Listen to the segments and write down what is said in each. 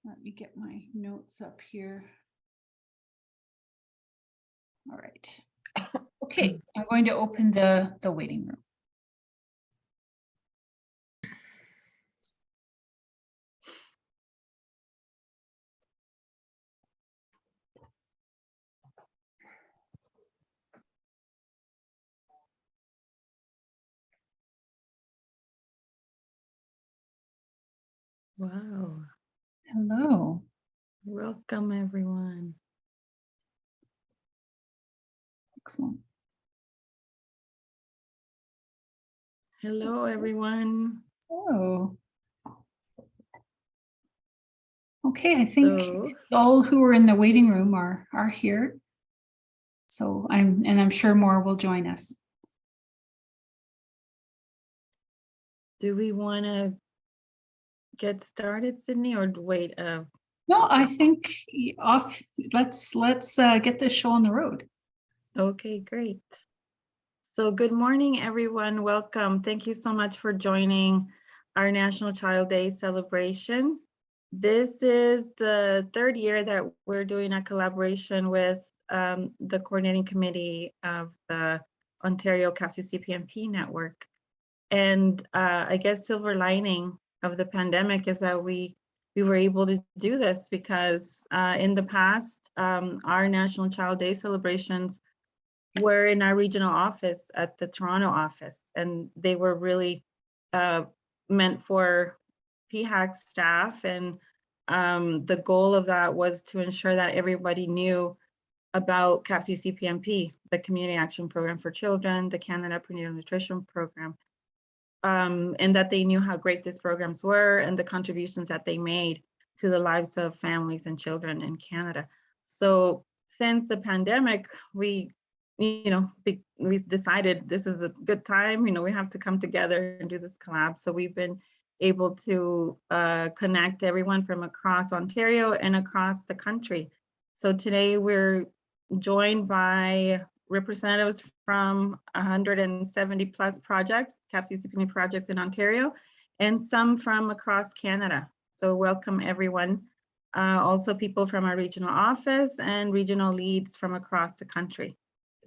Let me get my notes up here. All right. Okay, I'm going to open the waiting room. Wow. Hello. Welcome, everyone. Excellent. Hello, everyone. Oh. Okay, I think So, all who are in the waiting room are here. So I'm sure more will join us. do we want to get started, Sydney, or wait? No, I think let's get this show on the road. Okay, great. So good morning, everyone. Welcome. Thank you so much for joining our National Child Day celebration. This is the third year that we're doing a collaboration with the coordinating committee of the Ontario CAPC CPNP network. And I guess silver lining of the pandemic is that we were able to do this because in the past, our National Child Day celebrations were in our regional office at the Toronto office, and they were really meant for PHAC staff. And the goal of that was to ensure that everybody knew about CAPC CPNP, the Community Action Program for Children, the Canada Prenatal Nutrition Program, and that they knew how great these programs were and the contributions that they made to the lives of families and children in Canada. So since the pandemic, we decided this is a good time, we have to come together and do this collab. So we've been able to connect everyone from across Ontario and across the country. So today we're joined by representatives from 170 plus projects, CAPC CPNP projects in Ontario, and some from across Canada. So welcome everyone. Also people from our regional office and regional leads from across the country.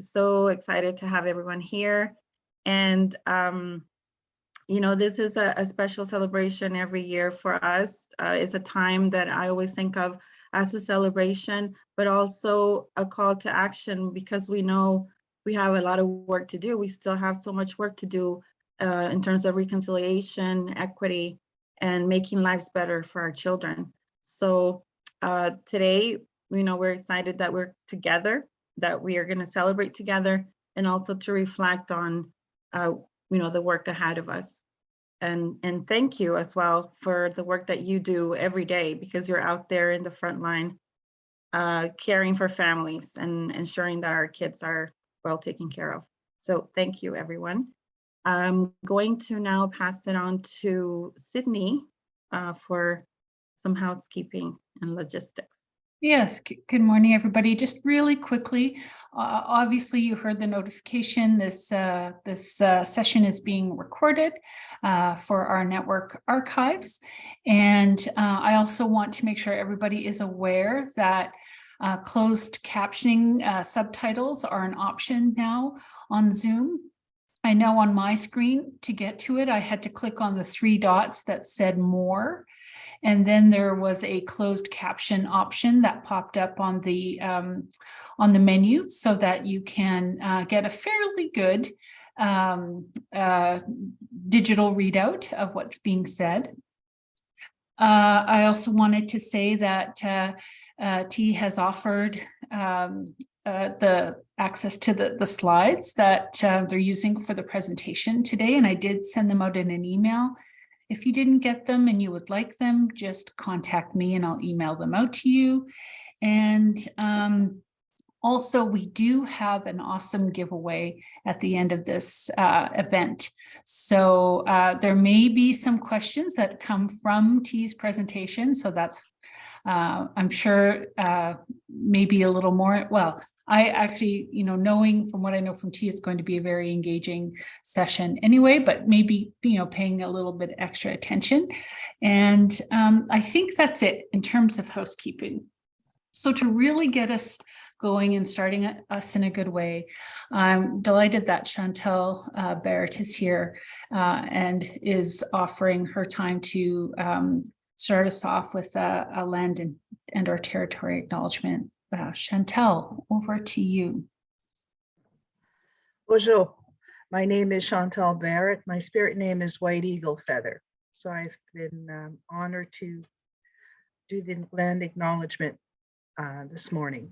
So excited to have everyone here. And this is a special celebration every year for us. It's a time that I always think of as a celebration, but also a call to action, because we know we have a lot of work to do. We still have so much work to do in terms of reconciliation, equity, and making lives better for our children. So today, we're excited that we're together, that we are going to celebrate together, and also to reflect on the work ahead of us. And thank you as well for the work that you do every day, because you're out there in the front line caring for families and ensuring that our kids are well taken care of. So thank you, everyone. I'm going to now pass it on to Sydney for some housekeeping and logistics. Yes, good morning, everybody. Just really quickly, obviously you heard the notification. This session is being recorded for our network archives. And I also want to make sure everybody is aware that closed captioning subtitles are an option now on Zoom. I know on my screen, to get to it, I had to click on the 3 dots that said more. And then there was a closed caption option that popped up on the menu, so that you can get a fairly good digital readout of what's being said. I also wanted to say that Tee has offered the access to the slides that they're using for the presentation today, and I did send them out in an email. If you didn't get them and you would like them, just contact me and I'll email them out to you. And also, we do have an awesome giveaway at the end of this event. So there may be some questions that come from Tee's presentation. So that's, I'm sure, maybe a little more, well, I actually, knowing from what I know from Tee, it's going to be a very engaging session anyway, but maybe, paying a little bit extra attention. And I think that's it in terms of housekeeping. So to really get us going and starting us in a good way, I'm delighted that Chantal Barrett is here and is offering her time to start us off with a land and our territory acknowledgement. Chantal, over to you. Bonjour, my name is Chantal Barrett. My spirit name is White Eagle Feather. So I've been honored to do the land acknowledgement this morning.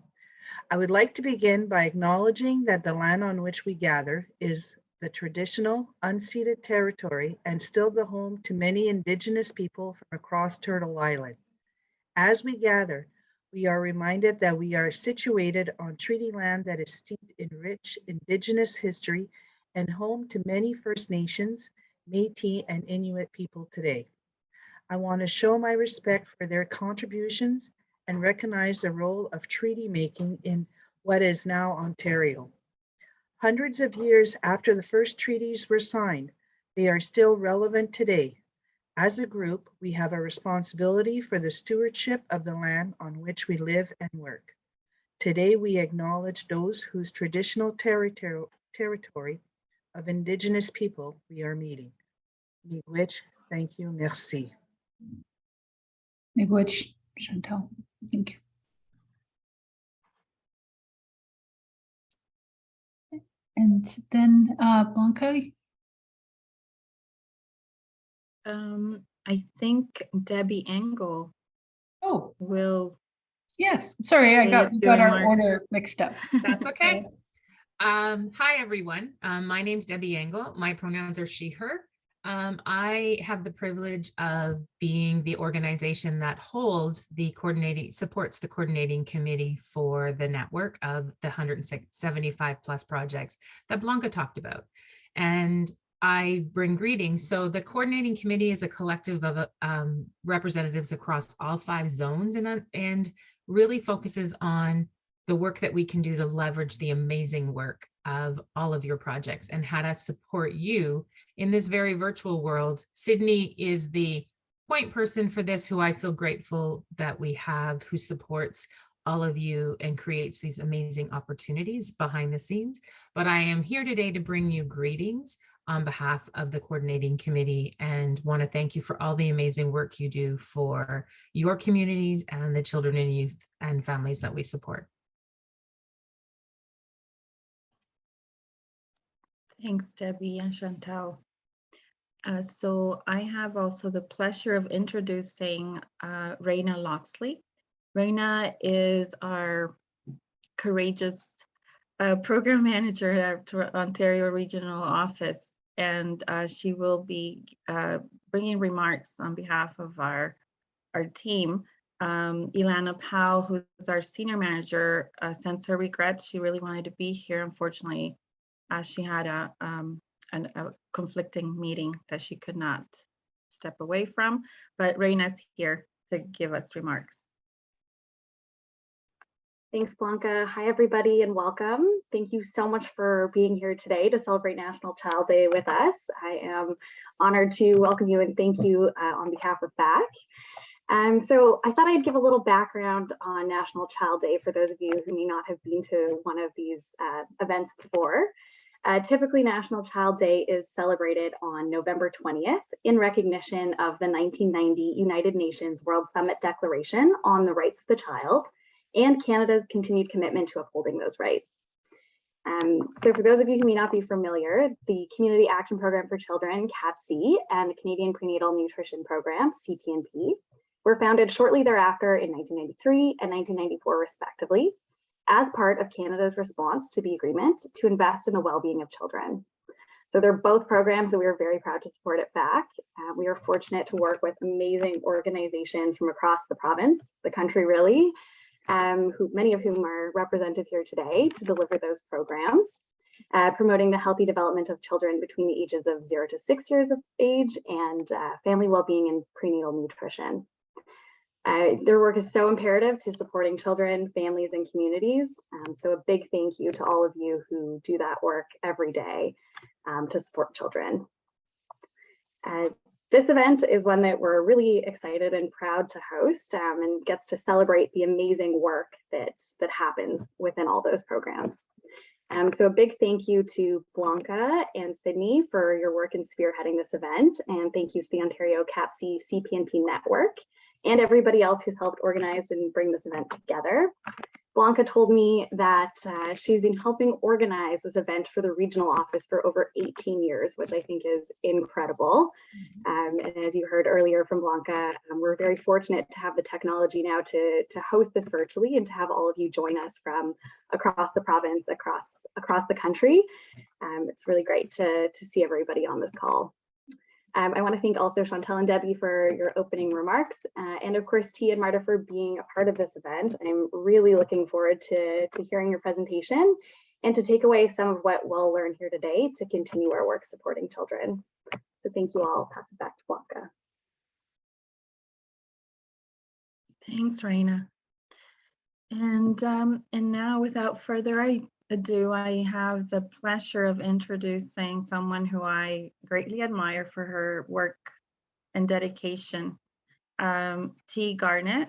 I would like to begin by acknowledging that the land on which we gather is the traditional unceded territory and still the home to many Indigenous people from across Turtle Island. As we gather, we are reminded that we are situated on treaty land that is steeped in rich Indigenous history and home to many First Nations, Métis, and Inuit people today. I want to show my respect for their contributions and recognize the role of treaty making in what is now Ontario. Hundreds of years after the first treaties were signed, they are still relevant today. As a group, we have a responsibility for the stewardship of the land on which we live and work. Today, we acknowledge those whose traditional territory of Indigenous people we are meeting. Miigwech, thank you, merci. Miigwech, Chantal, thank you. And then Blanca. I think Debbie Engel will. Yes, sorry, I got our order mixed up. That's okay. Hi, everyone. My name's Debbie Engel. My pronouns are she, her. I have the privilege of being the organization that supports the coordinating committee for the network of the 175 plus projects that Blanca talked about. And I bring greetings. So the coordinating committee is a collective of representatives across all 5 zones and really focuses on the work that we can do to leverage the amazing work of all of your projects and how to support you in this very virtual world. Sydney is the point person for this, who I feel grateful that we have, who supports all of you and creates these amazing opportunities behind the scenes. But I am here today to bring you greetings on behalf of the coordinating committee and want to thank you for all the amazing work you do for your communities and the children and youth and families that we support. Thanks, Debbie and Chantal. So I have also the pleasure of introducing Raina Loxley. Raina is our courageous program manager at Ontario Regional Office, and she will be bringing remarks on behalf of our team. Ilana Powell, who's our senior manager, sends her regrets. She really wanted to be here. Unfortunately, she had a conflicting meeting that she could not step away from, but Raina's here to give us remarks. Thanks, Blanca. Hi, everybody, and welcome. Thank you so much for being here today to celebrate National Child Day with us. I am honored to welcome you and thank you on behalf of BAC. So I thought I'd give a little background on National Child Day for those of you who may not have been to one of these events before. Typically, National Child Day is celebrated on November 20th in recognition of the 1990 United Nations World Summit Declaration on the Rights of the Child and Canada's continued commitment to upholding those rights. So for those of you who may not be familiar, the Community Action Program for Children, CAPC, and the Canadian Prenatal Nutrition Program, CPNP, were founded shortly thereafter in 1993 and 1994, respectively, as part of Canada's response to the agreement to invest in the well-being of children. So they're both programs that we are very proud to support at BAC. We are fortunate to work with amazing organizations from across the province, the country really, many of whom are represented here today to deliver those programs, promoting the healthy development of children between the ages of 0 to 6 years of age and family well-being and prenatal nutrition. Their work is so imperative to supporting children, families, and communities. So a big thank you to all of you who do that work every day to support children. This event is one that we're really excited and proud to host and gets to celebrate the amazing work that happens within all those programs. So a big thank you to Blanca and Sydney for your work in spearheading this event, and thank you to the Ontario CAPC CPNP network and everybody else who's helped organize and bring this event together. Blanca told me that she's been helping organize this event for the regional office for over 18 years, which I think is incredible. And as you heard earlier from Blanca, we're very fortunate to have the technology now to host this virtually and to have all of you join us from across the province, across the country. It's really great to see everybody on this call. I want to thank also Chantal and Debbie for your opening remarks, and of course Tee and Marta for being a part of this event. I'm really looking forward to hearing your presentation and to take away some of what we'll learn here today to continue our work supporting children. So thank you all. I'll pass it back to Blanca. Thanks, Raina. And now, without further ado, I have the pleasure of introducing someone who I greatly admire for her work and dedication, Tee Garnett.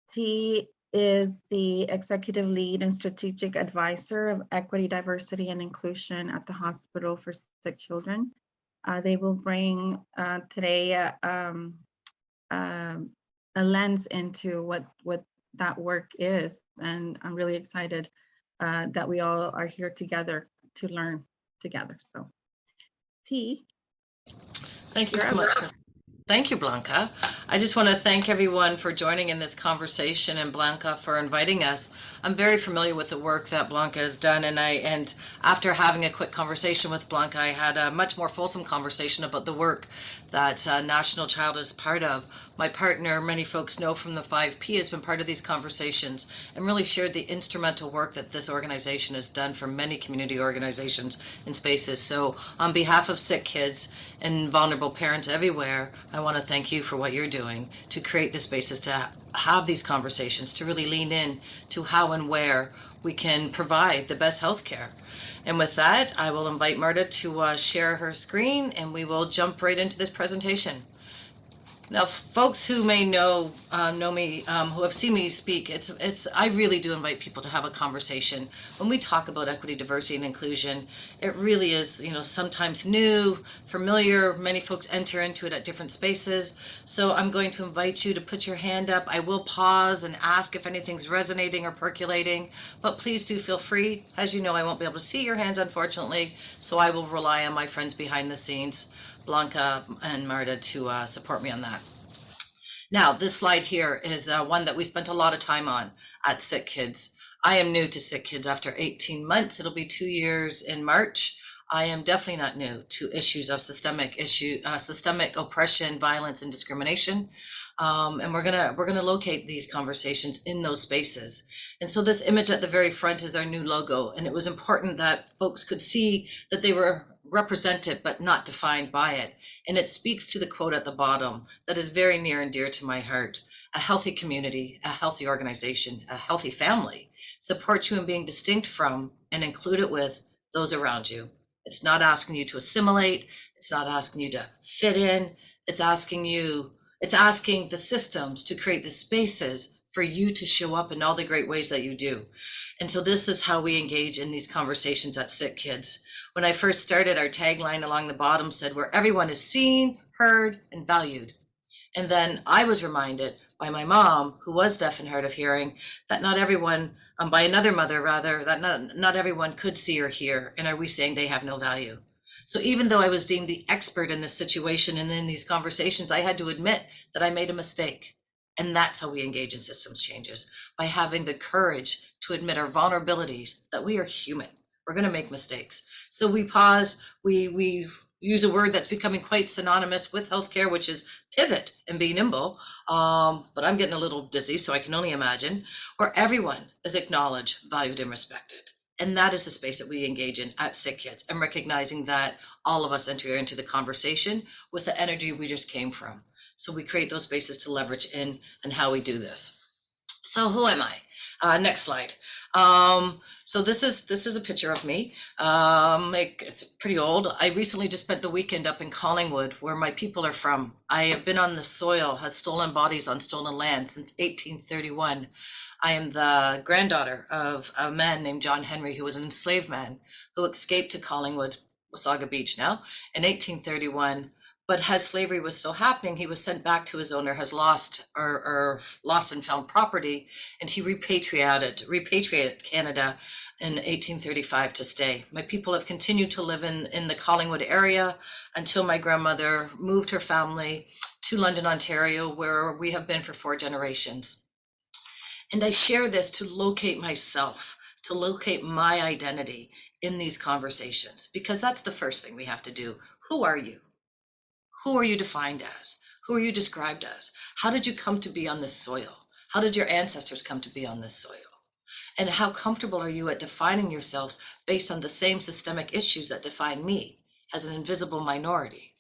Tee is the Executive Lead and Strategic Advisor of Equity, Diversity, and Inclusion at the Hospital for Sick Children. They will bring today a lens into what that work is, and I'm really excited that we all are here together to learn together. So, Tee. Thank you so much. Thank you, Blanca. I just want to thank everyone for joining in this conversation and Blanca for inviting us. I'm very familiar with the work that Blanca has done, and after having a quick conversation with Blanca, I had a much more fulsome conversation about the work that National Child is part of. My partner, many folks know from the 5P, has been part of these conversations and really shared the instrumental work that this organization has done for many community organizations and spaces. So on behalf of sick kids and vulnerable parents everywhere, I want to thank you for what you're doing to create the spaces to have these conversations, to really lean in to how and where we can provide the best healthcare. And with that, I will invite Marta to share her screen, and we will jump right into this presentation. Now, folks who may know me, who have seen me speak, I really do invite people to have a conversation. When we talk about equity, diversity, and inclusion, it really is, sometimes new, familiar. Many folks enter into it at different spaces. So I'm going to invite you to put your hand up. I will pause and ask if anything's resonating or percolating, but please do feel free. As you know, I won't be able to see your hands, unfortunately, so I will rely on my friends behind the scenes, Blanca and Marta, to support me on that. Now, this slide here is one that we spent a lot of time on at Sick Kids. I am new to Sick Kids after 18 months. It'll be 2 years in March. I am definitely not new to issues of systemic oppression, violence, and discrimination. And we're gonna locate these conversations in those spaces. And so this image at the very front is our new logo, and it was important that folks could see that they were represented but not defined by it. And it speaks to the quote at the bottom that is very near and dear to my heart. A healthy community, a healthy organization, a healthy family supports you in being distinct from and included with those around you. It's not asking you to assimilate. It's not asking you to fit in. It's asking the systems to create the spaces for you to show up in all the great ways that you do. And so this is how we engage in these conversations at Sick Kids. When I first started, our tagline along the bottom said, where everyone is seen, heard, and valued. And then I was reminded by my mom, who was deaf and hard of hearing, that not everyone, by another mother rather, that not everyone could see or hear. And are we saying they have no value? So even though I was deemed the expert in this situation and in these conversations, I had to admit that I made a mistake. And that's how we engage in systems changes, by having the courage to admit our vulnerabilities, that we are human. We're going to make mistakes. So we pause, we use a word that's becoming quite synonymous with healthcare, which is pivot and be nimble. But I'm getting a little dizzy, so I can only imagine, where everyone is acknowledged, valued, and respected. And that is the space that we engage in at Sick Kids, and recognizing that all of us enter into the conversation with the energy we just came from. So we create those spaces to leverage in and how we do this. So who am I? Next slide. So this is a picture of me. It's pretty old. I recently just spent the weekend up in Collingwood, where my people are from. I have been on the soil, has stolen bodies on stolen land since 1831. I am the granddaughter of a man named John Henry, who was an enslaved man who escaped to Collingwood, Wasaga Beach now, in 1831. But as slavery was still happening, he was sent back to his owner, has lost and found property, and he repatriated Canada in 1835 to stay. My people have continued to live in the Collingwood area until my grandmother moved her family to London, Ontario, where we have been for 4 generations. And I share this to locate myself, to locate my identity in these conversations, because that's the first thing we have to do. Who are you? Who are you defined as? Who are you described as? How did you come to be on this soil? How did your ancestors come to be on this soil? And how comfortable are you at defining yourselves based on the same systemic issues that define me as an invisible minority?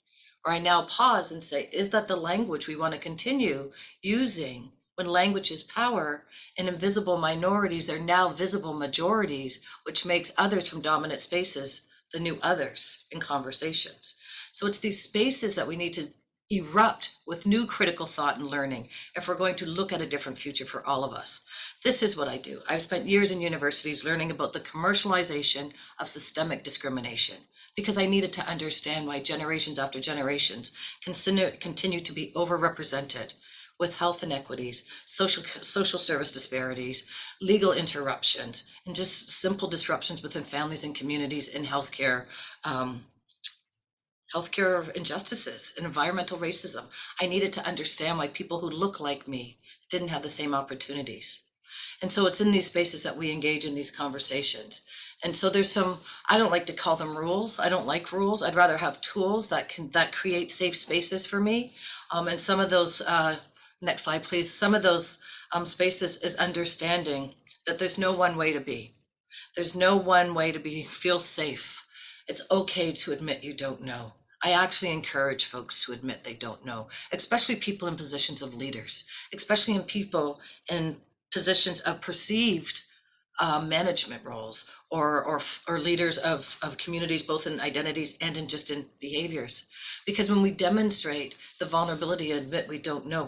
Or I now pause and say, is that the language we want to continue using when language is power and invisible minorities are now visible majorities, which makes others from dominant spaces the new others in conversations? So it's these spaces that we need to erupt with new critical thought and learning if we're going to look at a different future for all of us. This is what I do. I've spent years in universities learning about the commercialization of systemic discrimination because I needed to understand why generations after generations continue to be overrepresented with health inequities, social service disparities, legal interruptions, and just simple disruptions within families and communities in healthcare injustices and environmental racism. I needed to understand why people who look like me didn't have the same opportunities. And so it's in these spaces that we engage in these conversations. And so there's some, I don't like to call them rules. I don't like rules. I'd rather have tools that create safe spaces for me. And some of those, next slide, please. Some of those spaces is understanding that there's no one way to be. There's no one way to feel safe. It's okay to admit you don't know. I actually encourage folks to admit they don't know, especially people in positions of leaders, especially in people in positions of perceived management roles or leaders of communities, both in identities and in just in behaviors. Because when we demonstrate the vulnerability and admit we don't know,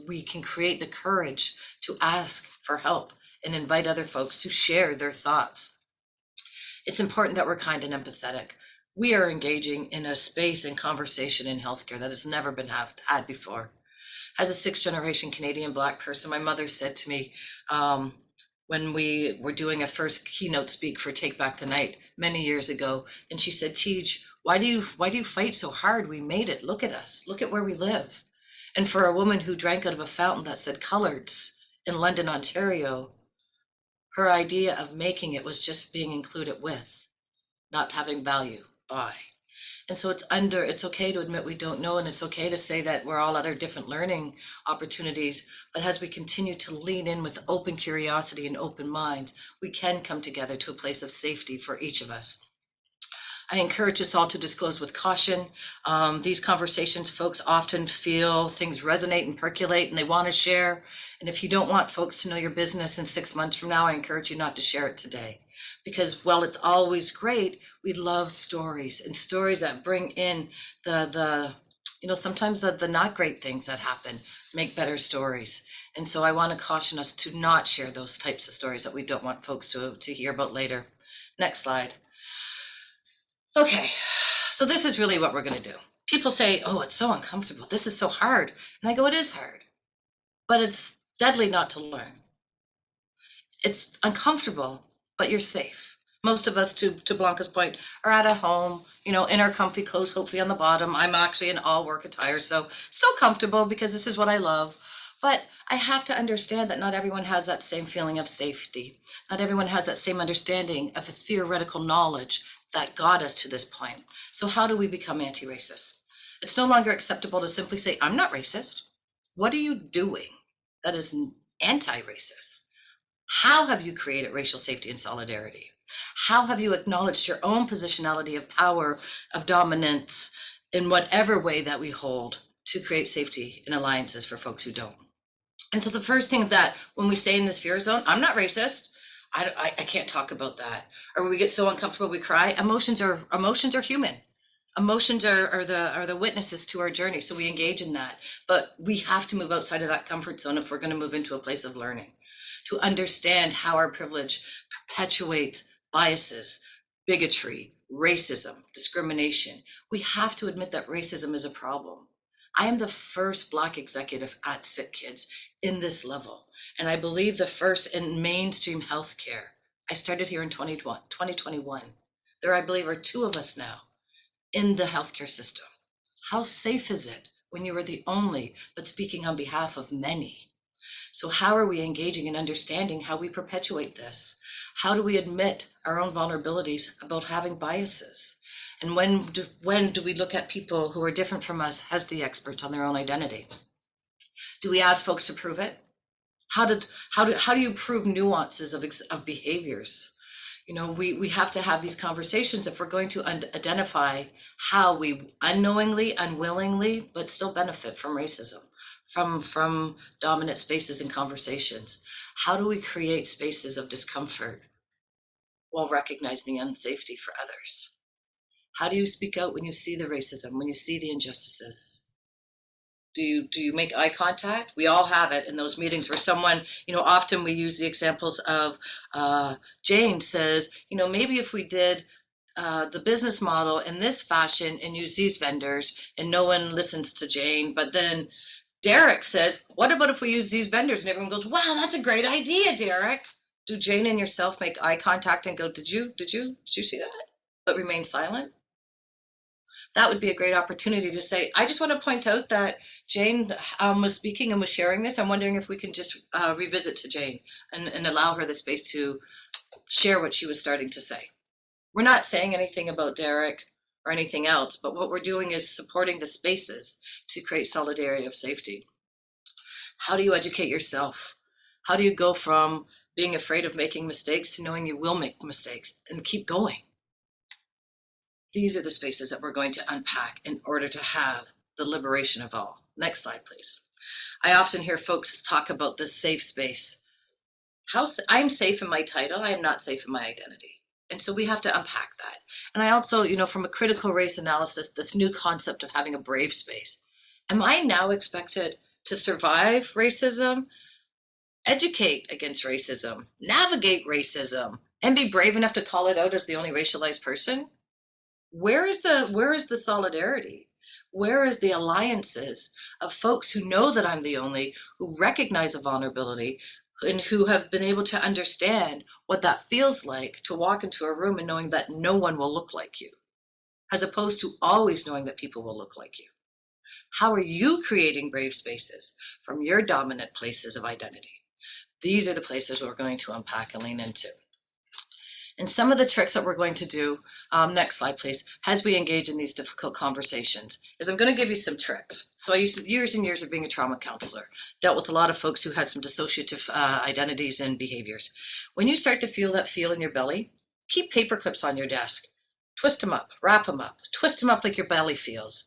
we can create the courage to ask for help and invite other folks to share their thoughts. It's important that we're kind and empathetic. We are engaging in a space and conversation in healthcare that has never been had before. As a 6th generation Canadian Black person, my mother said to me when we were doing a first keynote speak for Take Back the Night many years ago, and she said, "Tej, why do you fight so hard? We made it. Look at us. Look at where we live." And for a woman who drank out of a fountain that said "Coloreds" in London, Ontario, her idea of making it was just being included with, not having value by. And so it's okay to admit we don't know, and it's okay to say that we're all at our different learning opportunities, but as we continue to lean in with open curiosity and open minds, we can come together to a place of safety for each of us. I encourage us all to disclose with caution. These conversations, folks often feel things resonate and percolate and they want to share. And if you don't want folks to know your business in 6 months from now, I encourage you not to share it today. Because while it's always great, we love stories and stories that bring in sometimes the not great things that happen make better stories. And so I want to caution us to not share those types of stories that we don't want folks to hear about later. Next slide. Okay, so this is really what we're going to do. People say, "Oh, it's so uncomfortable. This is so hard." And I go, "It is hard, but it's deadly not to learn. It's uncomfortable, but you're safe." Most of us, to Blanca's point, are at a home, in our comfy clothes, hopefully on the bottom. I'm actually in all work attire, so still comfortable because this is what I love. But I have to understand that not everyone has that same feeling of safety. Not everyone has that same understanding of the theoretical knowledge that got us to this point. So how do we become anti-racist? It's no longer acceptable to simply say, "I'm not racist." What are you doing that is anti-racist? How have you created racial safety and solidarity? How have you acknowledged your own positionality of power, of dominance, in whatever way that we hold to create safety and alliances for folks who don't. And so the first thing that when we stay in this fear zone, I'm not racist. I can't talk about that. Or when we get so uncomfortable, we cry. Emotions are human. Emotions are the witnesses to our journey. So we engage in that. But we have to move outside of that comfort zone if we're going to move into a place of learning, to understand how our privilege perpetuates biases, bigotry, racism, discrimination. We have to admit that racism is a problem. I am the first Black executive at Sick Kids in this level, and I believe the first in mainstream healthcare. I started here in 2021. There, I believe, are 2 of us now in the healthcare system. How safe is it when you are the only, but speaking on behalf of many? So how are we engaging and understanding how we perpetuate this? How do we admit our own vulnerabilities about having biases? And when do we look at people who are different from us as the experts on their own identity? Do we ask folks to prove it? How do you prove nuances of behaviors? You know, we have to have these conversations if we're going to identify how we unknowingly, unwillingly, but still benefit from racism, from dominant spaces and conversations. How do we create spaces of discomfort while recognizing the unsafety for others? How do you speak out when you see the racism, when you see the injustices? Do you make eye contact? We all have it in those meetings where someone, you know, often we use the examples of Jane says, you know, maybe if we did the business model in this fashion and use these vendors, and no one listens to Jane, but then Derek says, what about if we use these vendors? And everyone goes, wow, that's a great idea, Derek. Do Jane and yourself make eye contact and go, did you see that? But remain silent? That would be a great opportunity to say, I just want to point out that Jane was speaking and was sharing this. I'm wondering if we can just revisit to Jane and allow her the space to share what she was starting to say. We're not saying anything about Derek or anything else, but what we're doing is supporting the spaces to create solidarity of safety. How do you educate yourself? How do you go from being afraid of making mistakes to knowing you will make mistakes and keep going? These are the spaces that we're going to unpack in order to have the liberation of all. Next slide, please. I often hear folks talk about this safe space. I'm safe in my title. I am not safe in my identity. And so we have to unpack that. And I also, you know, from a critical race analysis, this new concept of having a brave space. Am I now expected to survive racism, educate against racism, navigate racism, and be brave enough to call it out as the only racialized person? Where is the solidarity? Where is the alliances of folks who know that I'm the only, who recognize the vulnerability, and who have been able to understand what that feels like to walk into a room and knowing that no one will look like you, as opposed to always knowing that people will look like you? How are you creating brave spaces from your dominant places of identity? These are the places we're going to unpack and lean into. And some of the tricks that we're going to do, next slide, please, as we engage in these difficult conversations, is I'm going to give you some tricks. So I used years and years of being a trauma counselor, dealt with a lot of folks who had some dissociative identities and behaviors. When you start to feel that feel in your belly, keep paper clips on your desk. Twist them up, wrap them up, twist them up like your belly feels.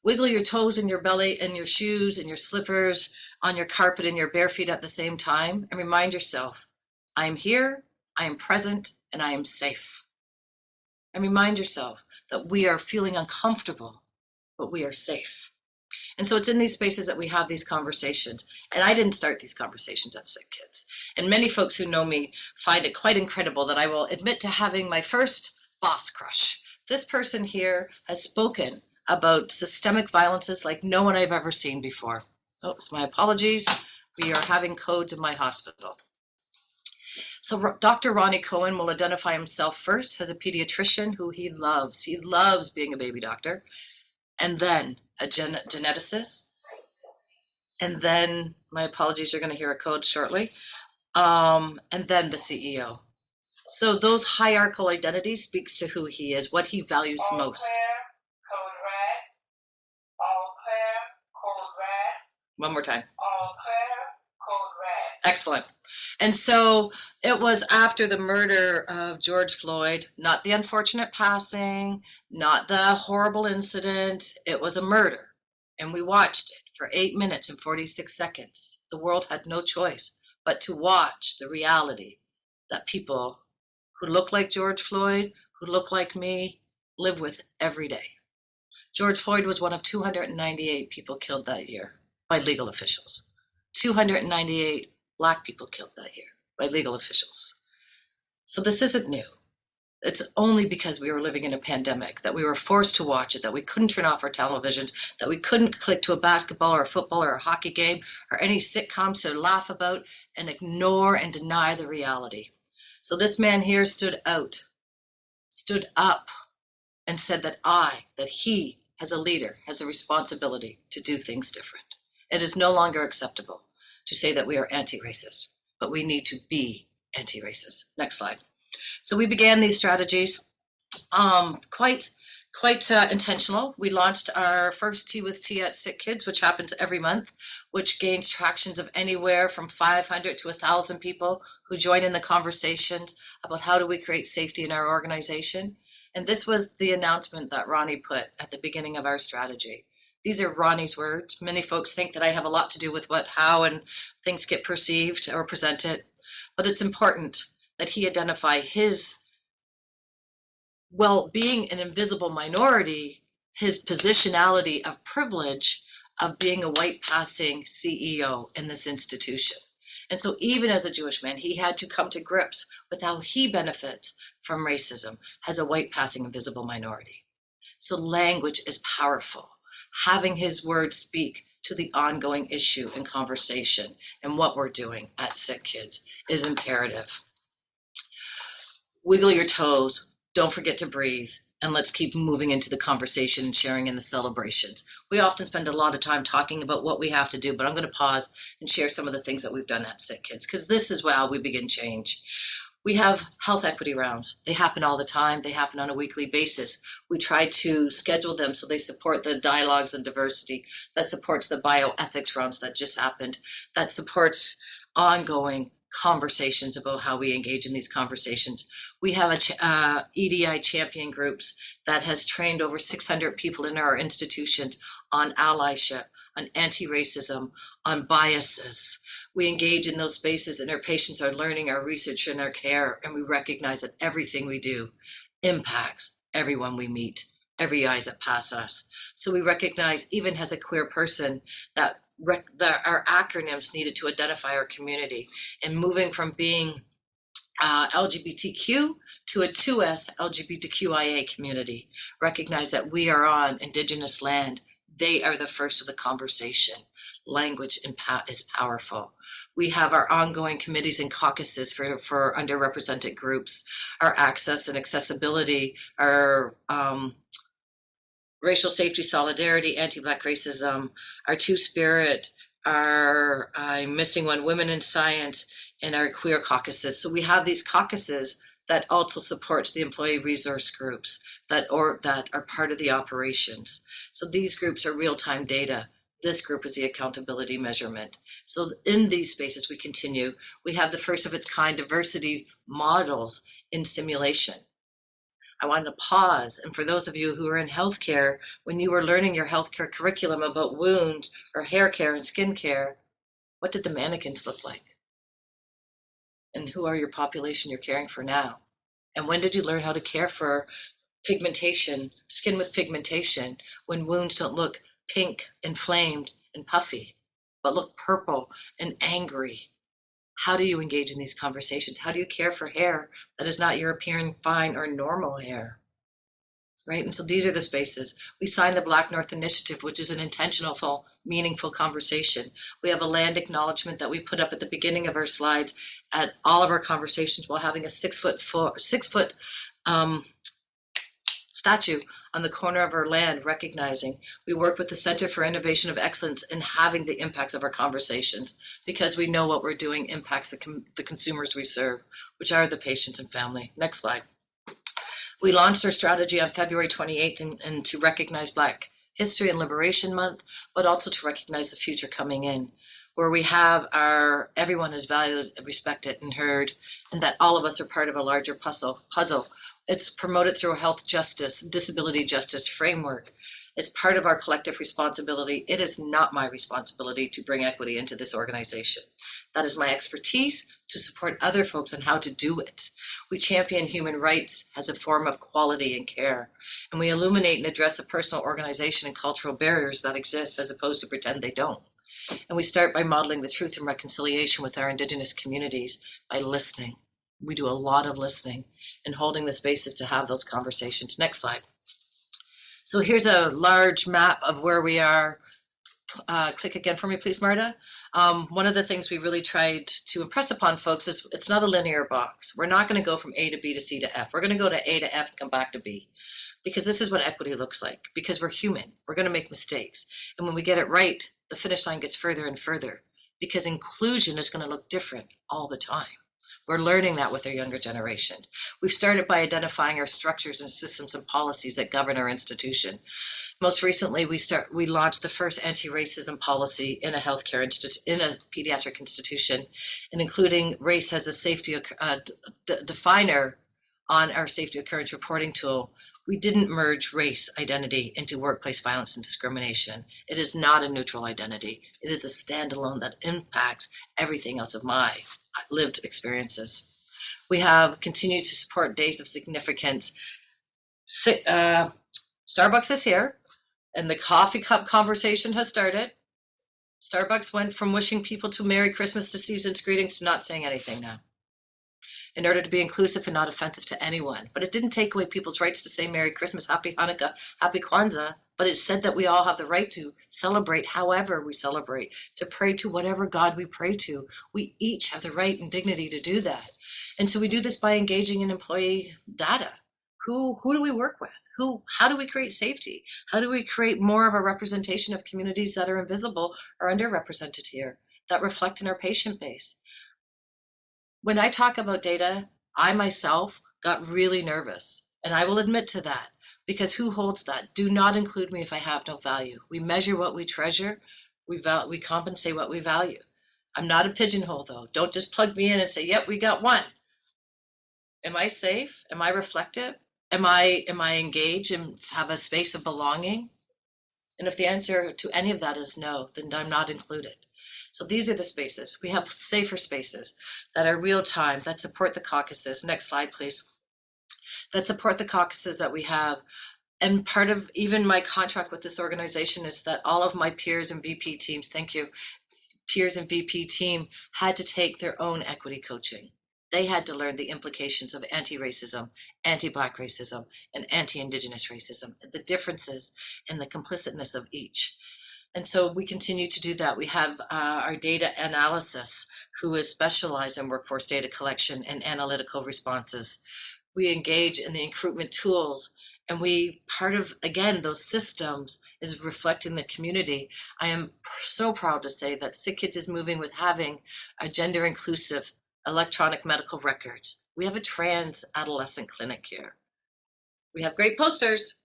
Wiggle your toes in your belly and your shoes and your slippers on your carpet and your bare feet at the same time, and remind yourself, I am here, I am present, and I am safe. And remind yourself that we are feeling uncomfortable, but we are safe. And so it's in these spaces that we have these conversations. And I didn't start these conversations at Sick Kids. And many folks who know me find it quite incredible that I will admit to having my first boss crush. This person here has spoken about systemic violences like no one I've ever seen before. Oops, my apologies. We are having codes in my hospital. So Dr. Ronnie Cohen will identify himself first as a pediatrician who he loves. He loves being a baby doctor. And then a geneticist. And then, my apologies, you're going to hear a code shortly. And then the CEO. So those hierarchical identities speaks to who he is, what he values most. Clear, code red. All clear, code red. One more time. All clear, code red. Excellent. And so it was after the murder of George Floyd, not the unfortunate passing, not the horrible incident. It was a murder. And we watched it for 8 minutes and 46 seconds. The world had no choice but to watch the reality that people who look like George Floyd, who look like me, live with every day. George Floyd was one of 298 people killed that year by legal officials. 298 Black people killed that year by legal officials. So this isn't new. It's only because we were living in a pandemic that we were forced to watch it, that we couldn't turn off our televisions, that we couldn't click to a basketball or a football or a hockey game or any sitcoms to laugh about and ignore and deny the reality. So this man here stood up and said that he, as a leader, has a responsibility to do things different. It is no longer acceptable to say that we are anti-racist, but we need to be anti-racist. Next slide. So we began these strategies quite intentional. We launched our first Tea with Tea at Sick Kids, which happens every month, which gains tractions of anywhere from 500 to 1,000 people who join in the conversations about how do we create safety in our organization. And this was the announcement that Ronnie put at the beginning of our strategy. These are Ronnie's words. Many folks think that I have a lot to do with how and things get perceived or presented, but it's important that he identify his, well, being an invisible minority, his positionality of privilege of being a white passing CEO in this institution. And so even as a Jewish man, he had to come to grips with how he benefits from racism as a white passing invisible minority. So language is powerful. Having his words speak to the ongoing issue and conversation and what we're doing at Sick Kids is imperative. Wiggle your toes, don't forget to breathe, and let's keep moving into the conversation and sharing in the celebrations. We often spend a lot of time talking about what we have to do, but I'm going to pause and share some of the things that we've done at Sick Kids, because this is how we begin change. We have health equity rounds. They happen all the time. They happen on a weekly basis. We try to schedule them so they support the dialogues and diversity, that supports the bioethics rounds that just happened, that supports ongoing conversations about how we engage in these conversations. We have EDI champion groups that has trained over 600 people in our institutions on allyship, on anti-racism, on biases. We engage in those spaces and our patients are learning our research and our care, and we recognize that everything we do impacts everyone we meet, every eyes that pass us. So we recognize, even as a queer person, that our acronyms needed to identify our community, and moving from being LGBTQ to a 2S LGBTQIA community. Recognize that we are on Indigenous land. They are the first of the conversation. Language is powerful. We have our ongoing committees and caucuses for underrepresented groups, our access and accessibility, our racial safety, solidarity, anti-Black racism, our Two-Spirit, our I'm missing one, women in science, and our queer caucuses. So we have these caucuses that also supports the employee resource groups that are part of the operations. So these groups are real-time data. This group is the accountability measurement. So in these spaces we continue. We have the first of its kind diversity models in simulation. I wanted to pause, and for those of you who are in healthcare, when you were learning your healthcare curriculum about wounds or hair care and skin care, what did the mannequins look like? And who are your population you're caring for now? And when did you learn how to care for pigmentation, skin with pigmentation, when wounds don't look pink, inflamed, and puffy, but look purple and angry? How do you engage in these conversations? How do you care for hair that is not your appearing fine or normal hair? Right? And so these are the spaces. We signed the Black North Initiative, which is an intentional, meaningful conversation. We have a land acknowledgement that we put up at the beginning of our slides at all of our conversations, while having a 6 foot statue on the corner of our land, recognizing we work with the Center for Innovation of Excellence in having the impacts of our conversations, because we know what we're doing impacts the consumers we serve, which are the patients and family. Next slide. We launched our strategy on February 28th and to recognize Black History and Liberation Month, but also to recognize the future coming in, where we have everyone is valued, respected, and heard, and that all of us are part of a larger puzzle. It's promoted through a health justice, disability justice framework. It's part of our collective responsibility. It is not my responsibility to bring equity into this organization. That is my expertise to support other folks on how to do it. We champion human rights as a form of quality and care, and we illuminate and address the personal, organization, and cultural barriers that exist as opposed to pretend they don't. And we start by modeling the truth and reconciliation with our Indigenous communities by listening. We do a lot of listening and holding the spaces to have those conversations. Next slide. So here's a large map of where we are. Click again for me, please, Marta. One of the things we really tried to impress upon folks is it's not a linear box. We're not going to go from A to B to C to F. We're going to go to A to F and come back to B, because this is what equity looks like, because we're human. We're going to make mistakes. And when we get it right, the finish line gets further and further, because inclusion is going to look different all the time. We're learning that with our younger generation. We've started by identifying our structures and systems and policies that govern our institution. Most recently, we launched the first anti-racism policy in a healthcare in a pediatric institution, and including race as a safety definer on our safety occurrence reporting tool. We didn't merge race identity into workplace violence and discrimination. It is not a neutral identity. It is a standalone that impacts everything else of my lived experiences. We have continued to support days of significance. Starbucks is here, and the coffee cup conversation has started. Starbucks went from wishing people to Merry Christmas to season's greetings to not saying anything now, in order to be inclusive and not offensive to anyone. But it didn't take away people's rights to say Merry Christmas, Happy Hanukkah, Happy Kwanzaa, but it said that we all have the right to celebrate however we celebrate, to pray to whatever God we pray to. We each have the right and dignity to do that. And so we do this by engaging in employee data. Who do we work with? How do we create safety? How do we create more of a representation of communities that are invisible or underrepresented here, that reflect in our patient base? When I talk about data, I myself got really nervous, and I will admit to that, because who holds that? Do not include me if I have no value. We measure what we treasure. We compensate what we value. I'm not a pigeonhole, though. Don't just plug me in and say, yep, we got one. Am I safe? Am I reflective? Am I engaged and have a space of belonging? And if the answer to any of that is no, then I'm not included. So these are the spaces. We have safer spaces that are real time, that support the caucuses. Next slide, please. That support the caucuses that we have. And part of even my contract with this organization is that all of my peers and VP teams, thank you, peers and VP team had to take their own equity coaching. They had to learn the implications of anti-racism, anti-Black racism, and anti-Indigenous racism, the differences and the complicitness of each. And so we continue to do that. We have our data analysis, who is specialized in workforce data collection and analytical responses. We engage in the recruitment tools, and part of, again, those systems is reflecting the community. I am so proud to say that Sick Kids is moving with having a gender inclusive electronic medical records. We have a trans adolescent clinic here. We have great posters.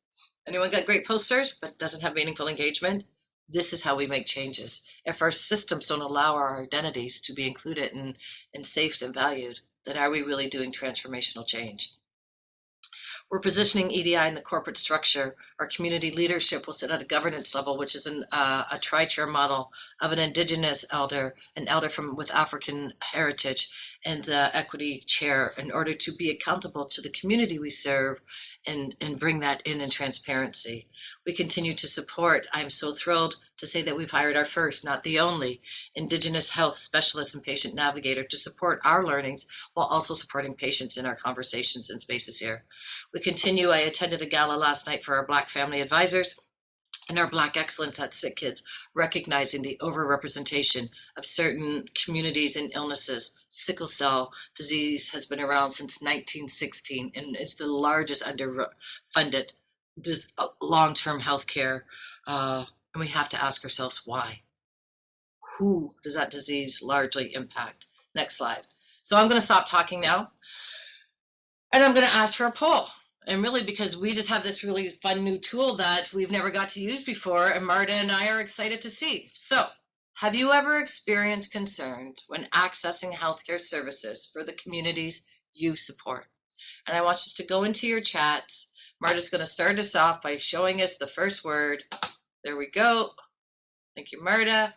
Anyone got great posters but doesn't have meaningful engagement? This is how we make changes. If our systems don't allow our identities to be included and safe and valued, then are we really doing transformational change? We're positioning EDI in the corporate structure. Our community leadership will sit at a governance level, which is a tri-chair model of an Indigenous elder, an elder with African heritage, and the equity chair, in order to be accountable to the community we serve and bring that in transparency. We continue to support. I'm so thrilled to say that we've hired our first, not the only, Indigenous health specialist and patient navigator to support our learnings while also supporting patients in our conversations and spaces here. We continue. I attended a gala last night for our Black family advisors and our Black excellence at Sick Kids, recognizing the overrepresentation of certain communities and illnesses. Sickle cell disease has been around since 1916, and it's the largest underfunded long-term health care. And we have to ask ourselves why. Who does that disease largely impact? Next slide. So I'm going to stop talking now, and I'm going to ask for a poll. And really, because we just have this really fun new tool that we've never got to use before, and Marta and I are excited to see. So, have you ever experienced concerns when accessing healthcare services for the communities you support? And I want you to go into your chats, Marta's going to start us off by showing us the first word. There we go. Thank you, Marta.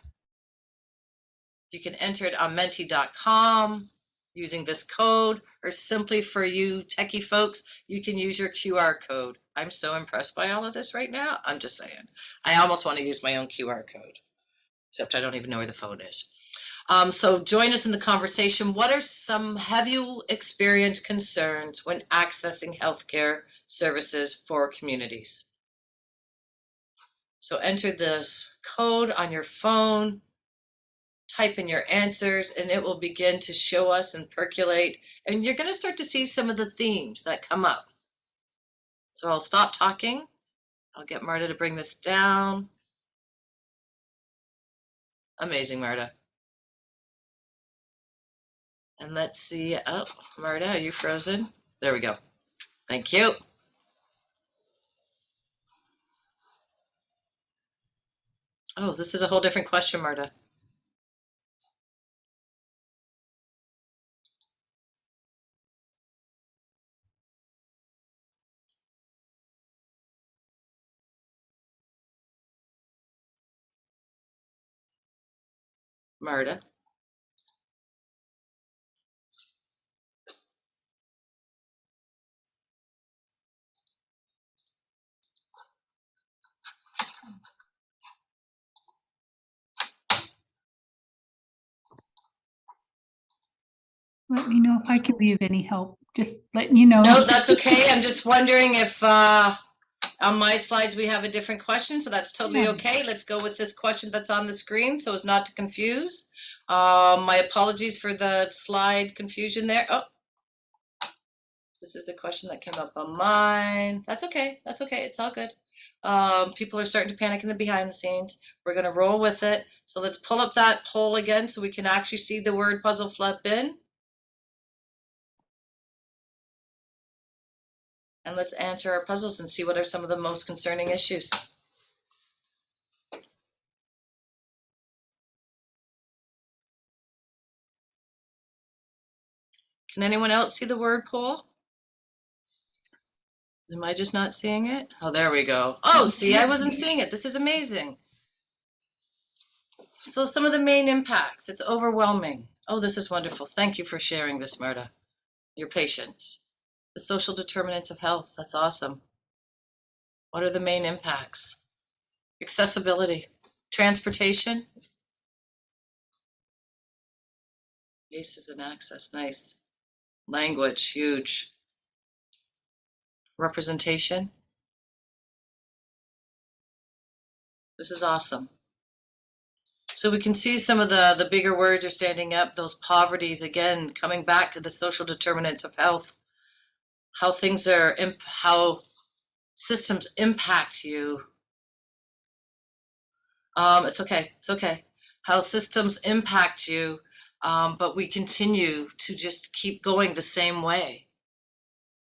You can enter it on menti.com using this code, or simply for you techie folks, you can use your QR code. I'm so impressed by all of this right now. I'm just saying. I almost want to use my own QR code, except I don't even know where the phone is. So join us in the conversation. What are some, have you experienced concerns when accessing healthcare services for communities? So enter this code on your phone, type in your answers, and it will begin to show us and percolate. And you're going to start to see some of the themes that come up. So I'll stop talking. I'll get Marta to bring this down. Amazing, Marta. And let's see. Oh, Marta, are you frozen? There we go. Thank you. Oh, this is a whole different question, Marta. Marta. Let me know if I can be of any help. Just letting you know. No, that's okay. I'm just wondering if on my slides we have a different question, so that's totally okay. Let's go with this question that's on the screen so as not to confuse. My apologies for the slide confusion there. Oh, this is a question that came up on mine. That's okay. That's okay. It's all good. People are starting to panic in the behind the scenes. We're going to roll with it. So let's pull up that poll again so we can actually see the word puzzle flip in. And let's answer our puzzles and see what are some of the most concerning issues. Can anyone else see the word poll? Am I just not seeing it? Oh, there we go. Oh, see, I wasn't seeing it. This is amazing. So some of the main impacts. It's overwhelming. Oh, this is wonderful. Thank you for sharing this, Marta. Your patience. The social determinants of health. That's awesome. What are the main impacts? Accessibility. Transportation. Spaces and access. Nice. Language. Huge. Representation. This is awesome. So we can see some of the bigger words are standing up. Those poverties, again, coming back to the social determinants of health. How things are, how systems impact you. It's okay. It's okay. How systems impact you, but we continue to just keep going the same way.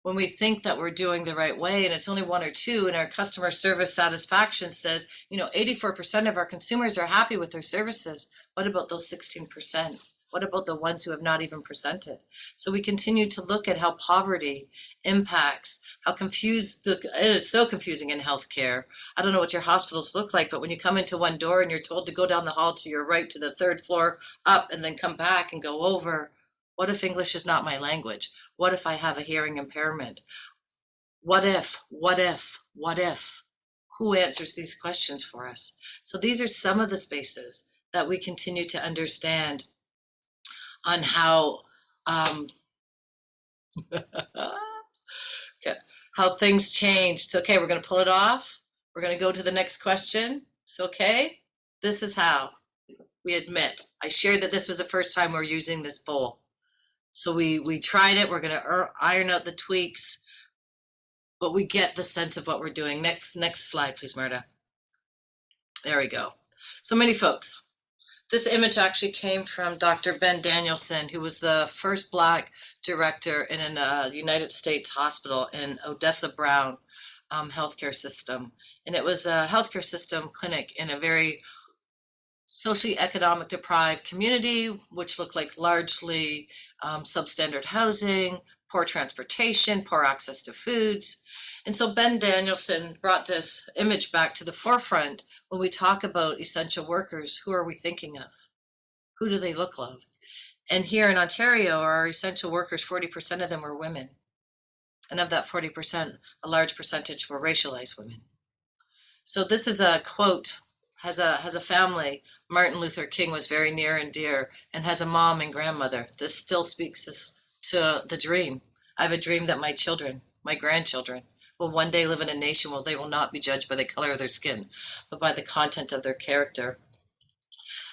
When we think that we're doing the right way, and it's only one or two, and our customer service satisfaction says, 84% of our consumers are happy with their services. What about those 16%? What about the ones who have not even presented? So we continue to look at how poverty impacts, how confused, it is so confusing in healthcare. I don't know what your hospitals look like, but when you come into one door and you're told to go down the hall to your right to the third floor up and then come back and go over, what if English is not my language? What if I have a hearing impairment? What if? Who answers these questions for us? So these are some of the spaces that we continue to understand on how how things change. It's okay. We're going to pull it off. We're going to go to the next question. It's okay. This is how we admit. I shared that this was the first time we're using this poll. So we tried it. We're going to iron out the tweaks, but we get the sense of what we're doing. Next slide, please, Marta. There we go. So many folks. This image actually came from Dr. Ben Danielson, who was the first Black director in a United States hospital in Odessa Brown healthcare system. And it was a healthcare system clinic in a very socially economic deprived community, which looked like largely substandard housing, poor transportation, poor access to foods. And so Ben Danielson brought this image back to the forefront. When we talk about essential workers, who are we thinking of? Who do they look like? And here in Ontario, our essential workers, 40% of them were women. And of that 40%, a large percentage were racialized women. So this is a quote, has a family. Martin Luther King was very near and dear, and has a mom and grandmother. This still speaks to the dream. I have a dream that my children, my grandchildren, will one day live in a nation where they will not be judged by the color of their skin, but by the content of their character.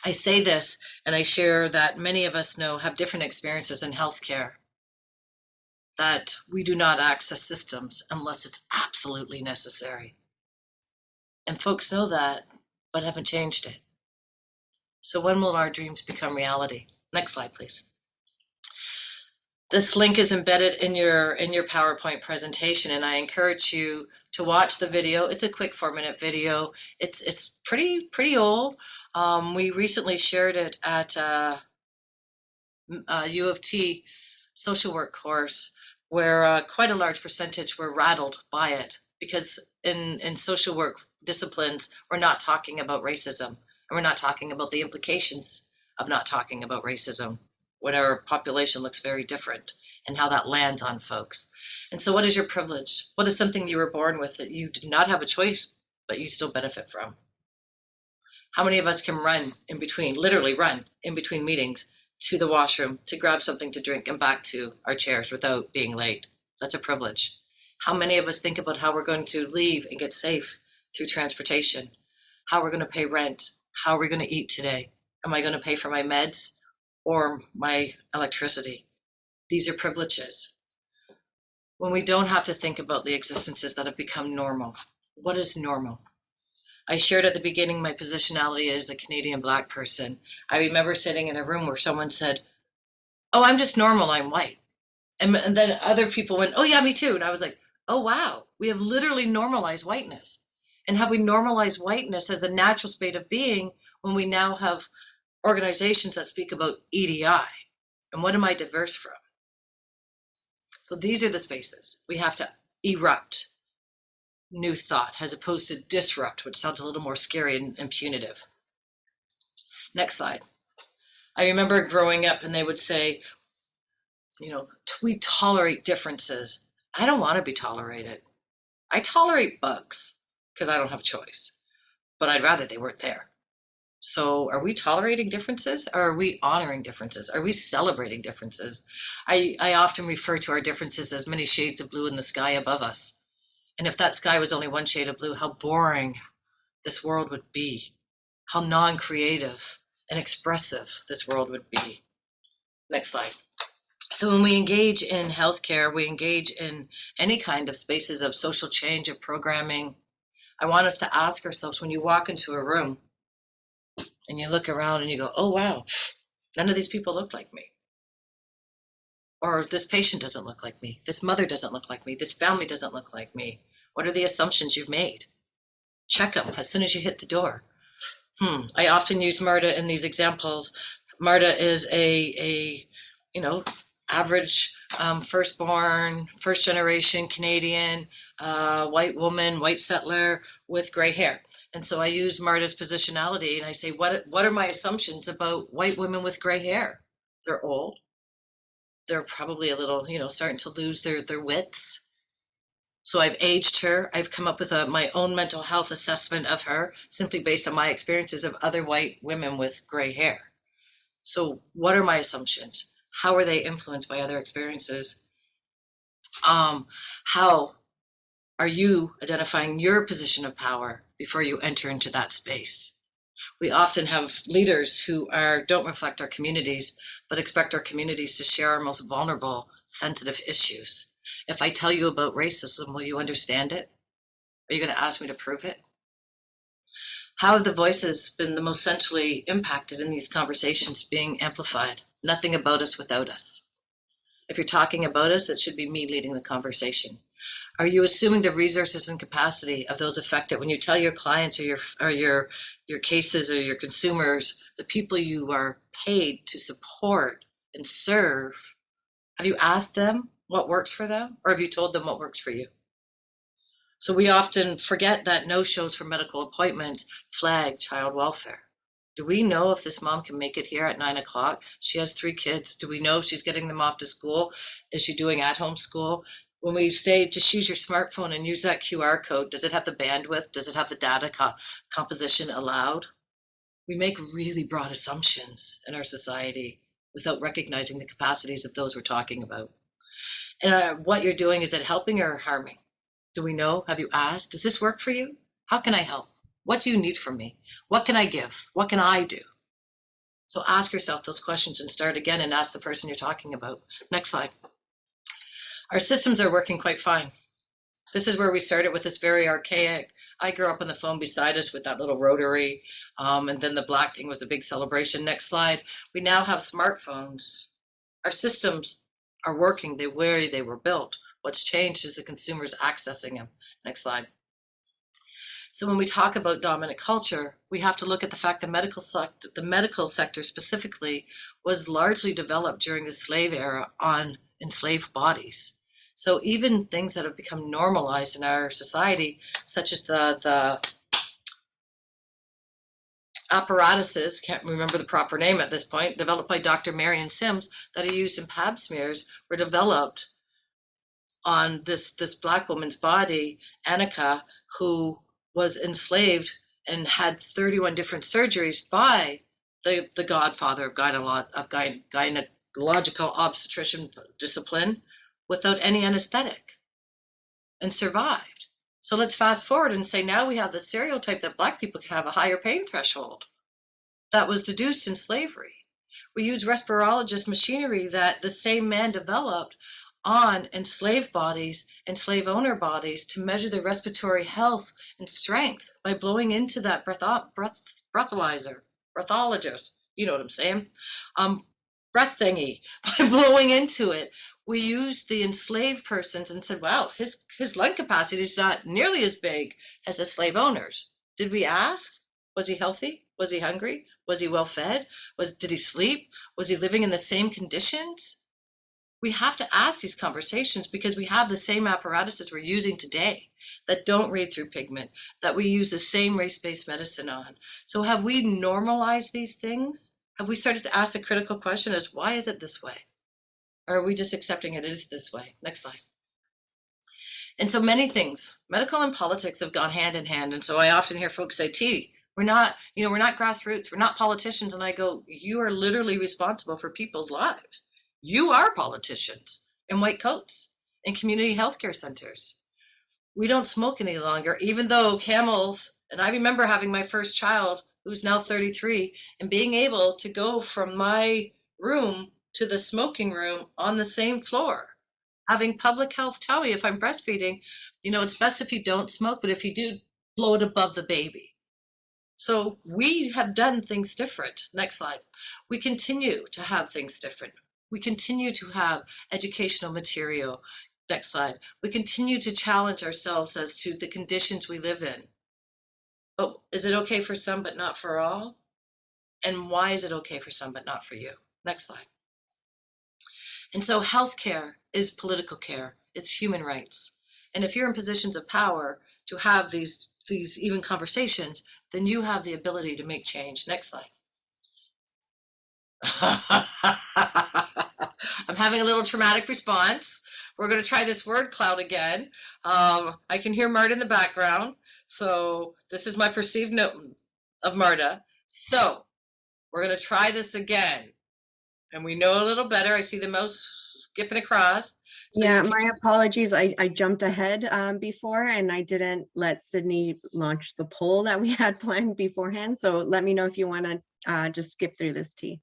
I say this, and I share that many of us have different experiences in healthcare, that we do not access systems unless it's absolutely necessary. And folks know that, but haven't changed it. So when will our dreams become reality? Next slide, please. This link is embedded in your PowerPoint presentation, and I encourage you to watch the video. It's a quick 4-minute video. It's pretty old. We recently shared it at U of T social work course, where quite a large percentage were rattled by it, because in social work disciplines, we're not talking about racism, and we're not talking about the implications of not talking about racism when our population looks very different, and how that lands on folks. And so what is your privilege? What is something you were born with that you did not have a choice, but you still benefit from? How many of us can run in between, literally run in between meetings to the washroom to grab something to drink and back to our chairs without being late? That's a privilege. How many of us think about how we're going to leave and get safe through transportation? How we're going to pay rent? How are we going to eat today? Am I going to pay for my meds or my electricity? These are privileges. When we don't have to think about the existences that have become normal. What is normal? I shared at the beginning my positionality as a Canadian Black person. I remember sitting in a room where someone said, "Oh, I'm just normal, I'm white." And then other people went, "Oh yeah, me too." And I was like, oh wow, we have literally normalized whiteness. And have we normalized whiteness as a natural state of being when we now have organizations that speak about EDI? And what am I diverse from? So these are the spaces we have to erupt new thought as opposed to disrupt, which sounds a little more scary and punitive. Next slide. I remember growing up and they would say, we tolerate differences. I don't want to be tolerated. I tolerate bugs because I don't have a choice, but I'd rather they weren't there. So are we tolerating differences, or are we honoring differences? Are we celebrating differences? I often refer to our differences as many shades of blue in the sky above us. And if that sky was only one shade of blue, how boring this world would be, how non-creative and expressive this world would be. Next slide. So when we engage in healthcare, we engage in any kind of spaces of social change, of programming. I want us to ask ourselves, when you walk into a room and you look around and you go, oh wow, none of these people look like me. Or this patient doesn't look like me. This mother doesn't look like me. This family doesn't look like me. What are the assumptions you've made? Check them as soon as you hit the door. I often use Marta in these examples. Marta is a average firstborn, first generation Canadian, white woman, white settler with gray hair. And so I use Marta's positionality and I say, what are my assumptions about white women with gray hair? They're old. They're probably a little, starting to lose their wits. So I've aged her. I've come up with my own mental health assessment of her simply based on my experiences of other white women with gray hair. So what are my assumptions? How are they influenced by other experiences? How are you identifying your position of power before you enter into that space? We often have leaders who don't reflect our communities, but expect our communities to share our most vulnerable, sensitive issues. If I tell you about racism, will you understand it? Are you going to ask me to prove it? How have the voices been the most centrally impacted in these conversations being amplified? Nothing about us without us. If you're talking about us, it should be me leading the conversation. Are you assuming the resources and capacity of those affected when you tell your clients or your cases or your consumers, the people you are paid to support and serve? Have you asked them what works for them, or have you told them what works for you? So we often forget that no-shows for medical appointments flag child welfare. Do we know if this mom can make it here at 9 o'clock? She has 3 kids. Do we know if she's getting them off to school? Is she doing at-home school? When we say just use your smartphone and use that QR code, does it have the bandwidth? Does it have the data composition allowed? We make really broad assumptions in our society without recognizing the capacities of those we're talking about. And what you're doing, is it helping or harming? Do we know? Have you asked? Does this work for you? How can I help? What do you need from me? What can I give? What can I do? So ask yourself those questions and start again and ask the person you're talking about. Next slide. Our systems are working quite fine. This is where we started with this very archaic. I grew up on the phone beside us with that little rotary, and then the black thing was a big celebration. Next slide. We now have smartphones. Our systems are working the way they were built. What's changed is the consumers accessing them. Next slide. So when we talk about dominant culture, we have to look at the fact the medical sector specifically was largely developed during the slave era on enslaved bodies. So even things that have become normalized in our society, such as the apparatuses, can't remember the proper name at this point, developed by Dr. Marion Sims that are used in pap smears, were developed on this black woman's body, Annika, who was enslaved and had 31 different surgeries by the godfather of gynecological obstetrician discipline without any anesthetic, and survived. So let's fast forward and say now we have the stereotype that black people have a higher pain threshold that was deduced in slavery. We use respirologist machinery that the same man developed on enslaved bodies and slave owner bodies to measure their respiratory health and strength by blowing into that breathologist, you know what I'm saying, breath thingy. By blowing into it, we used the enslaved persons and said, wow, his lung capacity is not nearly as big as the slave owners. Did we ask? Was he healthy? Was he hungry? Was he well fed? Did he sleep? Was he living in the same conditions? We have to ask these conversations because we have the same apparatuses we're using today that don't read through pigment, that we use the same race-based medicine on. So have we normalized these things? Have we started to ask the critical question as why is it this way? Or are we just accepting it is this way? Next slide. And so many things, medical and politics have gone hand in hand. And so I often hear folks say, T, we're not grassroots, we're not politicians. And I go, you are literally responsible for people's lives. You are politicians in white coats in community healthcare centers. We don't smoke any longer, even though Camels, and I remember having my first child who's now 33 and being able to go from my room to the smoking room on the same floor, having public health tell me if I'm breastfeeding, it's best if you don't smoke, but if you do, blow it above the baby. So we have done things different. Next slide. We continue to have things different. We continue to have educational material. Next slide. We continue to challenge ourselves as to the conditions we live in. But is it okay for some but not for all? And why is it okay for some but not for you? Next slide. And so healthcare is political care. It's human rights. And if you're in positions of power to have these even conversations, then you have the ability to make change. Next slide. I'm having a little traumatic response. We're going to try this word cloud again. I can hear Marta in the background. So this is my perceived note of Marta. So we're going to try this again. And we know a little better. I see the mouse skipping across. So yeah, my apologies. I jumped ahead before and I didn't let Sydney launch the poll that we had planned beforehand. So let me know if you want to just skip through this, T.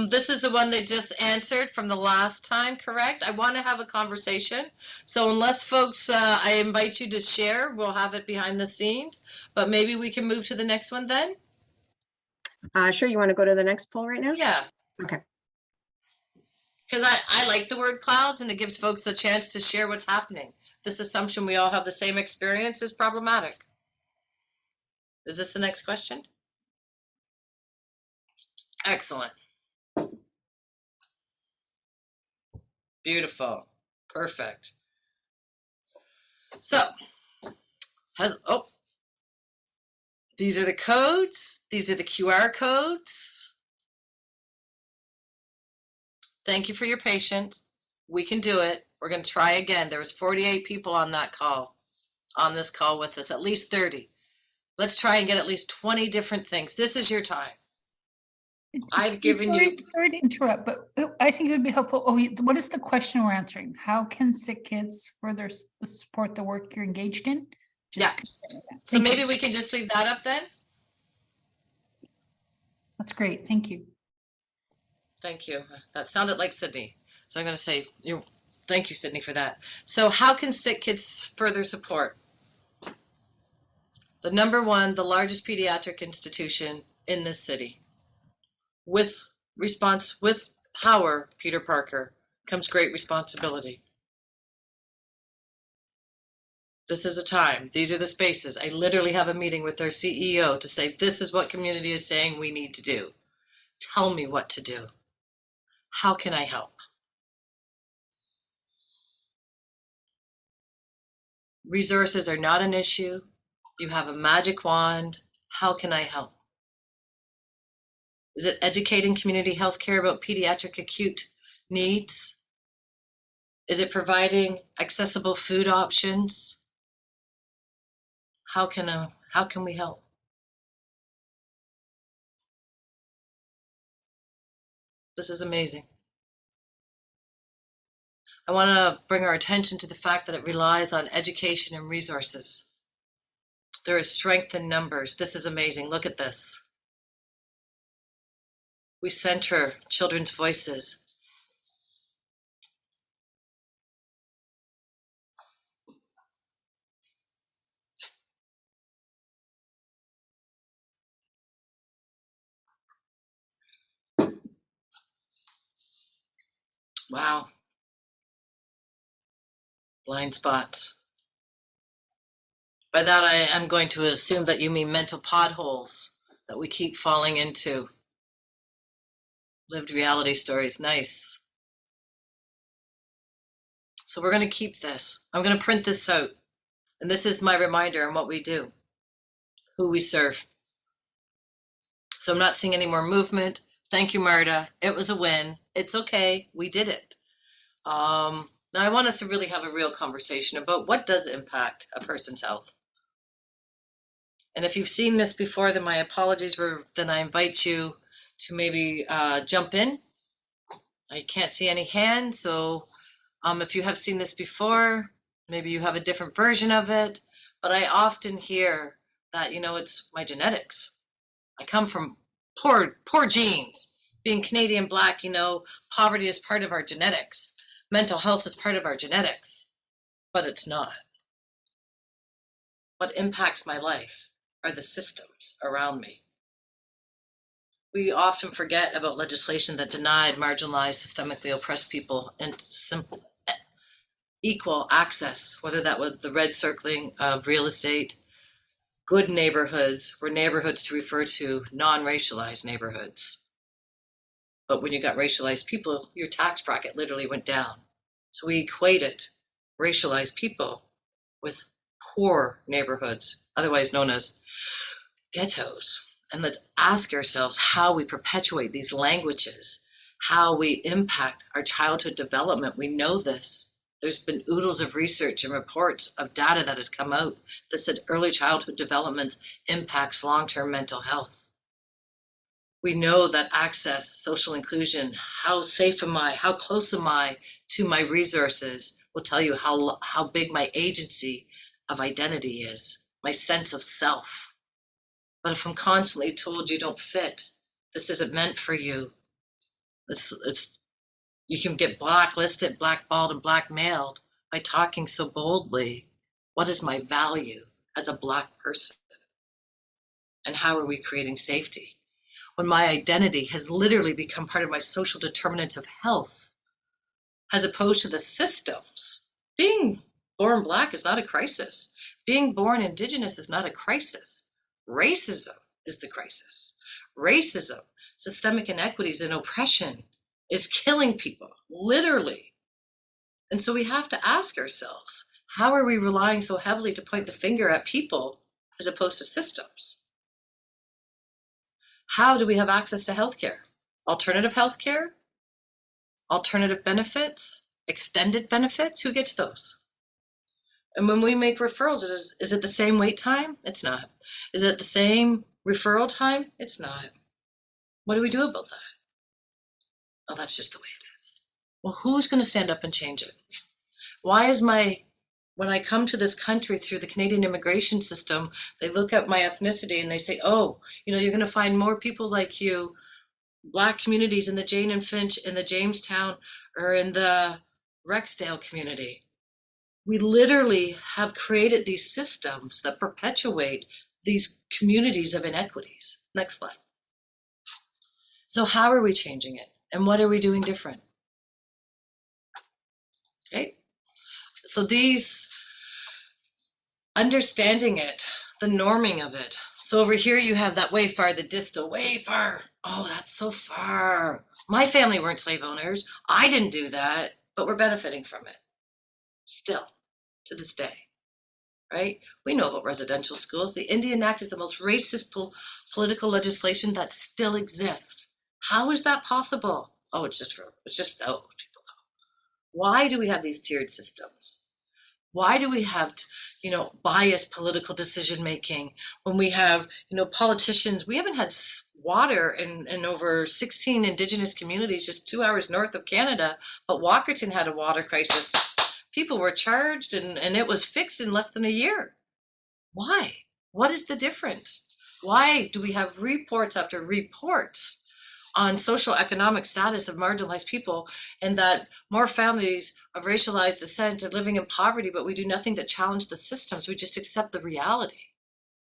This is the one they just answered from the last time, correct? I want to have a conversation. So unless folks, I invite you to share, we'll have it behind the scenes, but maybe we can move to the next one then? Sure, you want to go to the next poll right now? Yeah. Okay. Because I like the word clouds and it gives folks a chance to share what's happening. This assumption we all have the same experience is problematic. Is this the next question? Excellent. Beautiful. Perfect. So, these are the codes. These are the QR codes. Thank you for your patience. We can do it. We're going to try again. There was 48 people on that call, on this call with us, at least 30. Let's try and get at least 20 different things. This is your time. I've given you. Sorry to interrupt, but I think it would be helpful. Oh, what is the question we're answering? How can sick kids further support the work you're engaged in? Yeah. So maybe we can just leave that up then. That's great. Thank you. Thank you. That sounded like Sydney. So I'm going to say, thank you, Sydney, for that. So how can sick kids further support? The number one, the largest pediatric institution in this city. With power, Peter Parker, comes great responsibility. This is a time. These are the spaces. I literally have a meeting with their CEO to say, this is what community is saying we need to do. Tell me what to do. How can I help? Resources are not an issue. You have a magic wand. How can I help? Is it educating community health care about pediatric acute needs? Is it providing accessible food options? How can we help? This is amazing. I want to bring our attention to the fact that it relies on education and resources. There is strength in numbers. This is amazing. Look at this. We center children's voices. Wow. Blind spots. By that, I am going to assume that you mean mental potholes that we keep falling into. Lived reality stories, nice. So we're going to keep this. I'm going to print this out. And this is my reminder on what we do, who we serve. So I'm not seeing any more movement. Thank you, Marta. It was a win. It's okay. We did it. Now I want us to really have a real conversation about what does impact a person's health. And if you've seen this before, then my apologies. Then I invite you to maybe jump in. I can't see any hands, so if you have seen this before, maybe you have a different version of it. But I often hear that, it's my genetics. I come from poor genes. Being Canadian Black, poverty is part of our genetics. Mental health is part of our genetics, but it's not. What impacts my life are the systems around me. We often forget about legislation that denied, marginalized, systemically oppressed people and simple, equal access, whether that was the red circling of real estate. Good neighborhoods were neighborhoods to refer to non-racialized neighborhoods. But when you got racialized people, your tax bracket literally went down. So we equated racialized people with poor neighborhoods, otherwise known as ghettos. And let's ask ourselves how we perpetuate these languages, how we impact our childhood development. We know this. There's been oodles of research and reports of data that has come out that said early childhood development impacts long-term mental health. We know that access, social inclusion, how safe am I, how close am I to my resources will tell you how big my agency of identity is, my sense of self. But if I'm constantly told you don't fit, this isn't meant for you, you can get blacklisted, blackballed, and blackmailed by talking so boldly. What is my value as a Black person? And how are we creating safety? When my identity has literally become part of my social determinants of health, as opposed to the systems. Being born Black is not a crisis. Being born Indigenous is not a crisis. Racism is the crisis. Racism, systemic inequities, and oppression is killing people, literally. And so we have to ask ourselves, How are we relying so heavily to point the finger at people as opposed to systems? How do we have access to healthcare? Alternative healthcare? Alternative benefits? Extended benefits? Who gets those? And when we make referrals, is it the same wait time? It's not. Is it the same referral time? It's not. What do we do about that? Oh, that's just the way it is. Well, who's going to stand up and change it? Why is when I come to this country through the Canadian immigration system, they look at my ethnicity and they say, oh, you know, you're going to find more people like you, Black communities in the Jane and Finch, in the Jamestown, or in the Rexdale community. We literally have created these systems that perpetuate these communities of inequities. Next slide. So how are we changing it? And what are we doing different? Okay. So these, understanding it, the norming of it. So over here you have that way far, the distal, way far. Oh, that's so far. My family weren't slave owners. I didn't do that, but we're benefiting from it still to this day, right? We know about residential schools. The Indian Act is the most racist political legislation that still exists. How is that possible? Oh, it's just people know. Why do we have these tiered systems? Why do we have, biased political decision making when we have, politicians? We haven't had water in over 16 Indigenous communities just 2 hours north of Canada, but Walkerton had a water crisis. People were charged and it was fixed in less than a year. Why? What is the difference? Why do we have reports after reports on social economic status of marginalized people, and that more families of racialized descent are living in poverty, but we do nothing to challenge the systems? We just accept the reality.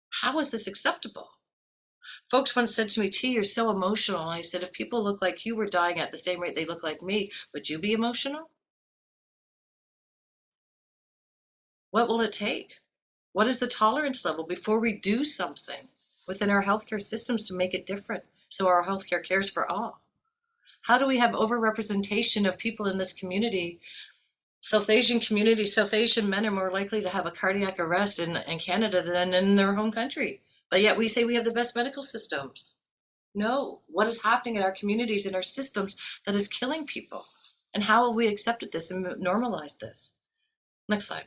How is this acceptable? Folks once said to me, Tee, you're so emotional. And I said, if people look like you were dying at the same rate they look like me, would you be emotional? What will it take? What is the tolerance level before we do something within our healthcare systems to make it different so our healthcare cares for all? How do we have overrepresentation of people in this community? South Asian community, South Asian men are more likely to have a cardiac arrest in Canada than in their home country. But yet we say we have the best medical systems. No, what is happening in our communities and our systems that is killing people? And how have we accepted this and normalized this? Next slide.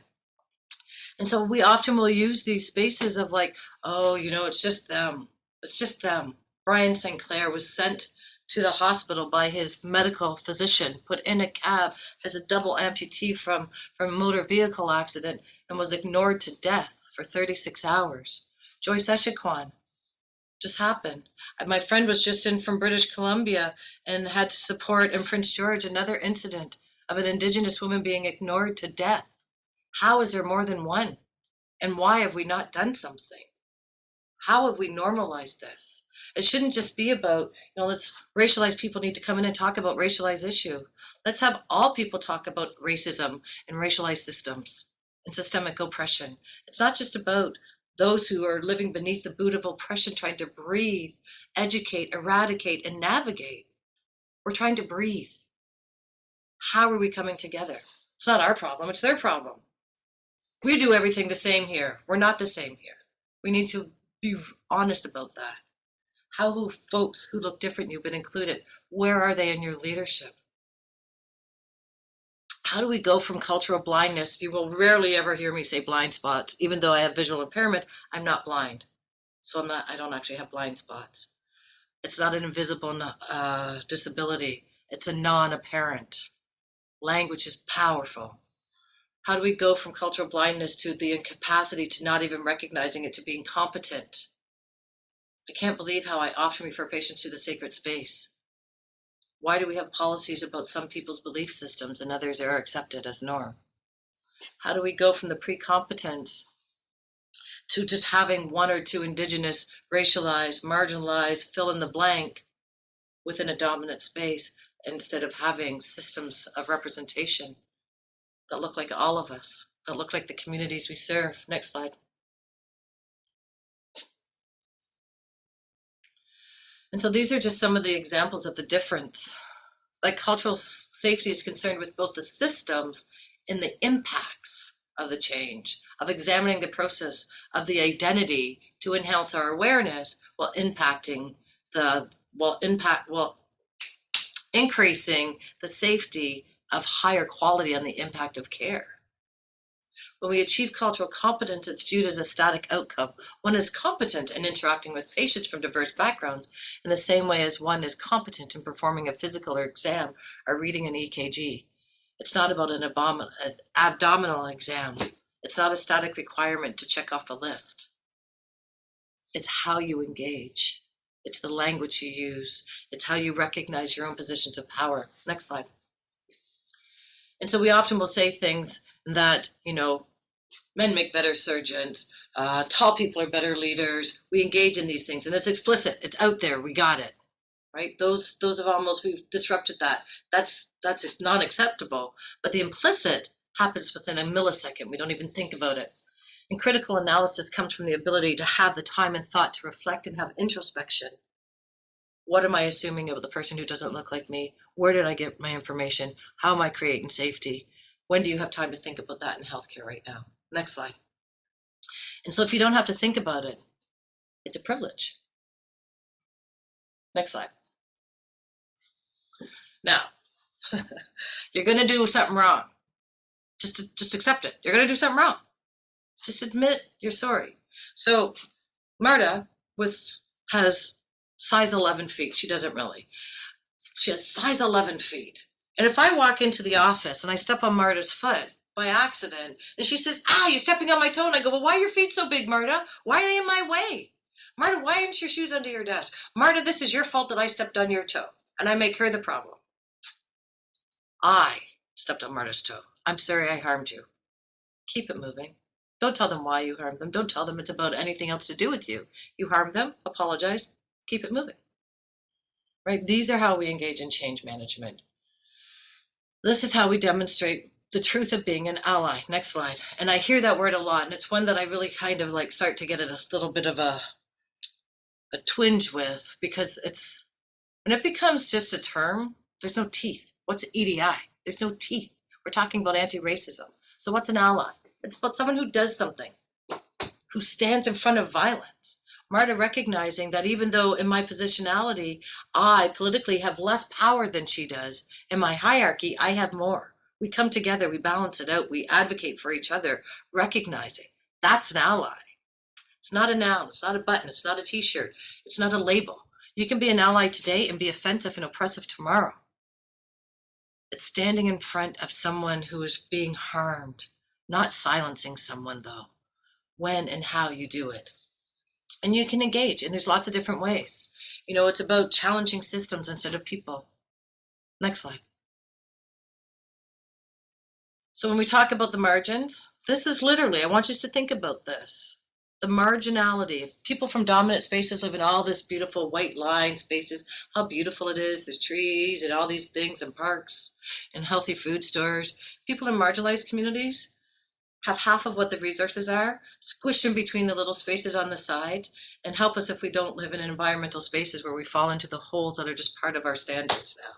And so we often will use these spaces of like, oh, it's just them. It's just them. Brian St. Clair was sent to the hospital by his medical physician, put in a cab as a double amputee from a motor vehicle accident, and was ignored to death for 36 hours. Joyce Echequan just happened. My friend was just in from British Columbia and had to support in Prince George another incident of an Indigenous woman being ignored to death. How is there more than one? And why have we not done something? How have we normalized this? It shouldn't just be about, let's racialized people need to come in and talk about racialized issue. Let's have all people talk about racism and racialized systems and systemic oppression. It's not just about those who are living beneath the boot of oppression, trying to breathe, educate, eradicate, and navigate. We're trying to breathe. How are we coming together? It's not our problem, it's their problem. We do everything the same here. We're not the same here. We need to be honest about that. How will folks who look different, you've been included, where are they in your leadership? How do we go from cultural blindness? You will rarely ever hear me say blind spots. Even though I have visual impairment, I'm not blind. So I don't actually have blind spots. It's not an invisible disability. It's a non-apparent. Language is powerful. How do we go from cultural blindness to the incapacity to not even recognizing it, to being competent? I can't believe how I often refer patients to the sacred space. Why do we have policies about some people's belief systems and others are accepted as norm? How do we go from the pre-competence to just having one or two Indigenous, racialized, marginalized, fill in the blank within a dominant space, instead of having systems of representation that look like all of us, that look like the communities we serve? Next slide. And so these are just some of the examples of the difference. Like cultural safety is concerned with both the systems and the impacts of the change, of examining the process of the identity to enhance our awareness while increasing the safety of higher quality and the impact of care. When we achieve cultural competence, it's viewed as a static outcome. One is competent in interacting with patients from diverse backgrounds in the same way as one is competent in performing a physical or exam or reading an EKG. It's not about an abdominal exam. It's not a static requirement to check off a list. It's how you engage. It's the language you use. It's how you recognize your own positions of power. Next slide. And so we often will say things that, men make better surgeons, tall people are better leaders. We engage in these things, and it's explicit. It's out there. We got it, right? Those we've disrupted that. That's not acceptable. But the implicit happens within a millisecond. We don't even think about it. And critical analysis comes from the ability to have the time and thought to reflect and have introspection. What am I assuming about the person who doesn't look like me? Where did I get my information? How am I creating safety? When do you have time to think about that in healthcare right now? Next slide. And so if you don't have to think about it, it's a privilege. Next slide. Now, you're going to do something wrong. Just accept it. You're going to do something wrong. Just admit you're sorry. So Marta has size 11 feet. She doesn't really. She has size 11 feet. And if I walk into the office and I step on Marta's foot by accident, and she says, you're stepping on my toe. And I go, well, why are your feet so big, Marta? Why are they in my way? Marta, why aren't your shoes under your desk? Marta, this is your fault that I stepped on your toe. And I make her the problem. I stepped on Marta's toe. I'm sorry I harmed you. Keep it moving. Don't tell them why you harmed them. Don't tell them it's about anything else to do with you. You harmed them, apologize, keep it moving. Right? These are how we engage in change management. This is how we demonstrate the truth of being an ally. Next slide. And I hear that word a lot, and it's one that I really kind of start to get a little bit of a twinge with, because when it becomes just a term, there's no teeth. What's EDI? There's no teeth. We're talking about anti-racism. So what's an ally? It's about someone who does something, who stands in front of violence. Marta recognizing that even though in my positionality, I politically have less power than she does, in my hierarchy, I have more. We come together, we balance it out, we advocate for each other, recognizing that's an ally. It's not a noun, it's not a button, it's not a t-shirt, it's not a label. You can be an ally today and be offensive and oppressive tomorrow. It's standing in front of someone who is being harmed, not silencing someone though. When and how you do it. And you can engage, and there's lots of different ways. It's about challenging systems instead of people. Next slide. So when we talk about the margins, this is literally, I want you to think about this. The marginality. People from dominant spaces live in all this beautiful white line spaces, how beautiful it is. There's trees and all these things and parks and healthy food stores. People in marginalized communities have half of what the resources are, squished in between the little spaces on the side, and help us if we don't live in environmental spaces where we fall into the holes that are just part of our standards now.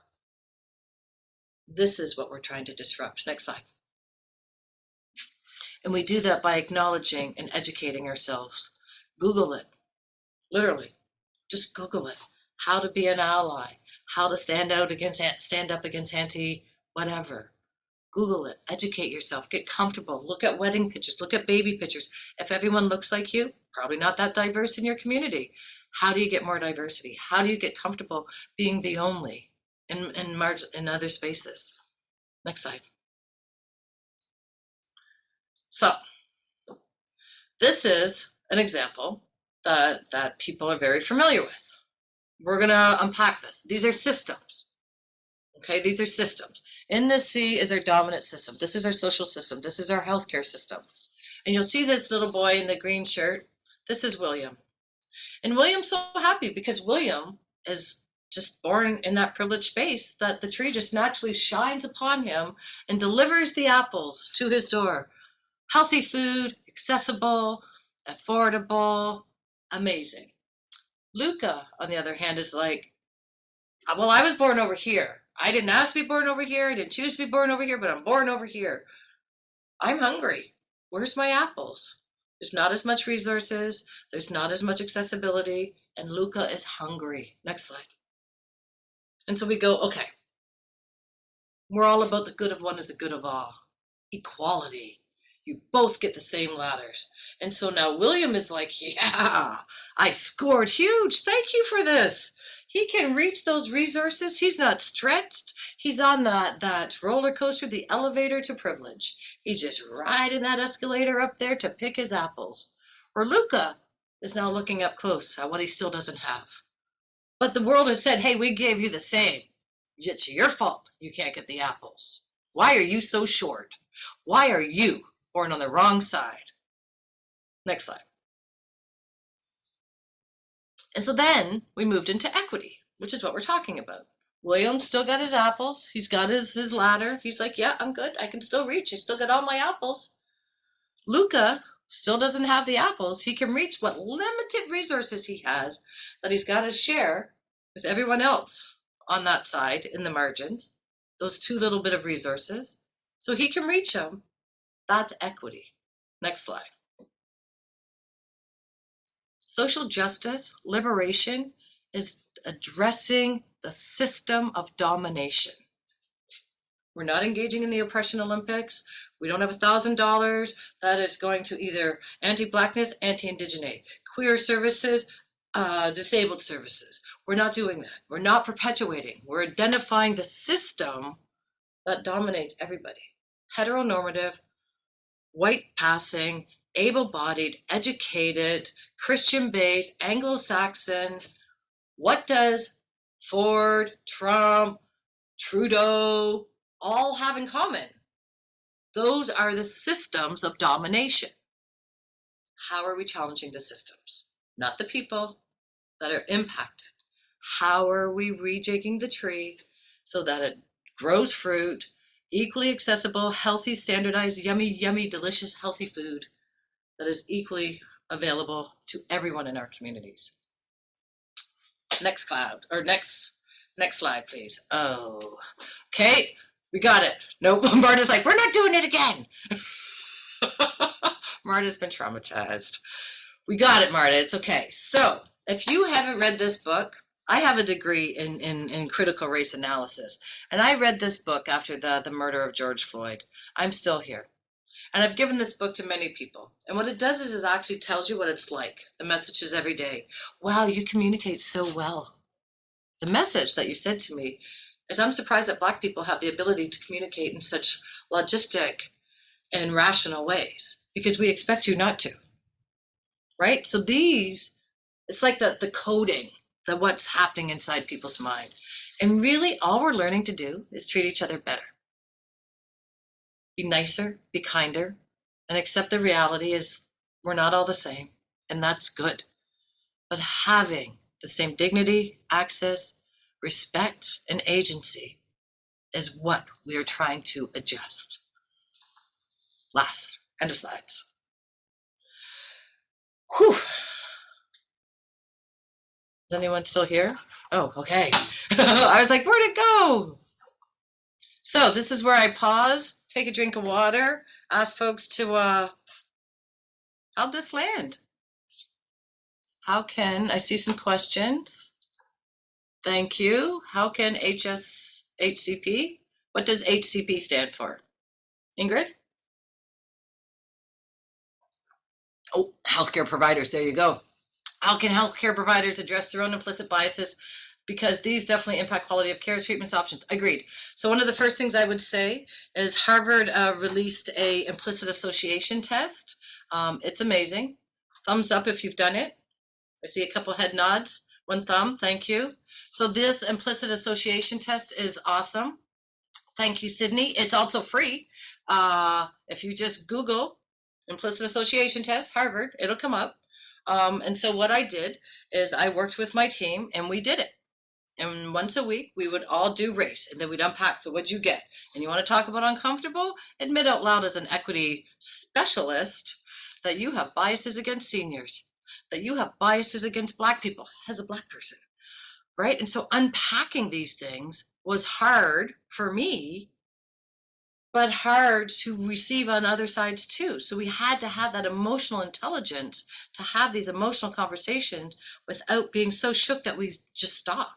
This is what we're trying to disrupt. Next slide. And we do that by acknowledging and educating ourselves. Google it, literally, just Google it. How to be an ally, how to stand up against anti-whatever. Google it, educate yourself, get comfortable, look at wedding pictures, look at baby pictures. If everyone looks like you, probably not that diverse in your community. How do you get more diversity? How do you get comfortable being the only in other spaces? Next slide. So this is an example that people are very familiar with. We're going to unpack this. These are systems. Okay, these are systems. In this C is our dominant system. This is our social system. This is our healthcare system. And you'll see this little boy in the green shirt. This is William. And William's so happy because William is just born in that privileged space that the tree just naturally shines upon him and delivers the apples to his door. Healthy food, accessible, affordable, amazing. Luca, on the other hand, is like, well, I was born over here. I didn't ask to be born over here. I didn't choose to be born over here, but I'm born over here. I'm hungry. Where's my apples? There's not as much resources. There's not as much accessibility. And Luca is hungry. Next slide. And so we go, okay, we're all about the good of one is the good of all. Equality. You both get the same ladders. And so now William is like, yeah, I scored huge. Thank you for this. He can reach those resources. He's not stretched. He's on that roller coaster, the elevator to privilege. He's just riding that escalator up there to pick his apples. Or Luca is now looking up close at what he still doesn't have. But the world has said, hey, we gave you the same. It's your fault you can't get the apples. Why are you so short? Why are you born on the wrong side? Next slide. And so then we moved into equity, which is what we're talking about. William still got his apples. He's got his ladder. He's like, yeah, I'm good. I can still reach. I still got all my apples. Luca still doesn't have the apples. He can reach what limited resources he has that he's got to share with everyone else on that side in the margins, those two little bit of resources. So he can reach them. That's equity. Next slide. Social justice, liberation is addressing the system of domination. We're not engaging in the oppression Olympics. We don't have $1,000 that is going to either anti-Blackness, anti-Indigenate, queer services, disabled services. We're not doing that. We're not perpetuating. We're identifying the system that dominates everybody. Heteronormative, white passing, able-bodied, educated, Christian-based, Anglo-Saxon. What does Ford, Trump, Trudeau all have in common? Those are the systems of domination. How are we challenging the systems? Not the people that are impacted. How are we rejigging the tree so that it grows fruit, equally accessible, healthy, standardized, yummy, yummy, delicious, healthy food that is equally available to everyone in our communities? Next slide, please. Oh, okay, we got it. Nope, Marta's like, we're not doing it again. Marta's been traumatized. We got it, Marta, it's okay. So if you haven't read this book, I have a degree in critical race analysis, and I read this book after the murder of George Floyd. I'm still here. And I've given this book to many people. And what it does is it actually tells you what it's like. The messages every day. Wow, you communicate so well. The message that you said to me is, I'm surprised that Black people have the ability to communicate in such logistic and rational ways, because we expect you not to, right? So it's like the coding, what's happening inside people's mind. And really all we're learning to do is treat each other better. Be nicer, be kinder, and accept the reality is we're not all the same, and that's good. But having the same dignity, access, respect, and agency is what we are trying to adjust. Last, end of slides. Whew. Is anyone still here? Oh, okay. I was like, where'd it go? So this is where I pause, take a drink of water, ask folks to, how'd this land? How can, I see some questions. Thank you. How can HCP, what does HCP stand for? Ingrid? Oh, healthcare providers, there you go. How can healthcare providers address their own implicit biases? Because these definitely impact quality of care, treatments, options. Agreed. So one of the first things I would say is Harvard released a implicit association test. It's amazing. Thumbs up if you've done it. I see a couple head nods. One thumb, thank you. So this implicit association test is awesome. Thank you, Sydney. It's also free. If you just Google implicit association test, Harvard, it'll come up. And so what I did is I worked with my team and we did it. And once a week, we would all do race, and then we'd unpack. So what'd you get? And you want to talk about uncomfortable? Admit out loud as an equity specialist that you have biases against seniors, that you have biases against Black people as a Black person, right? And so unpacking these things was hard for me but hard to receive on other sides too. So we had to have that emotional intelligence to have these emotional conversations without being so shook that we just stop.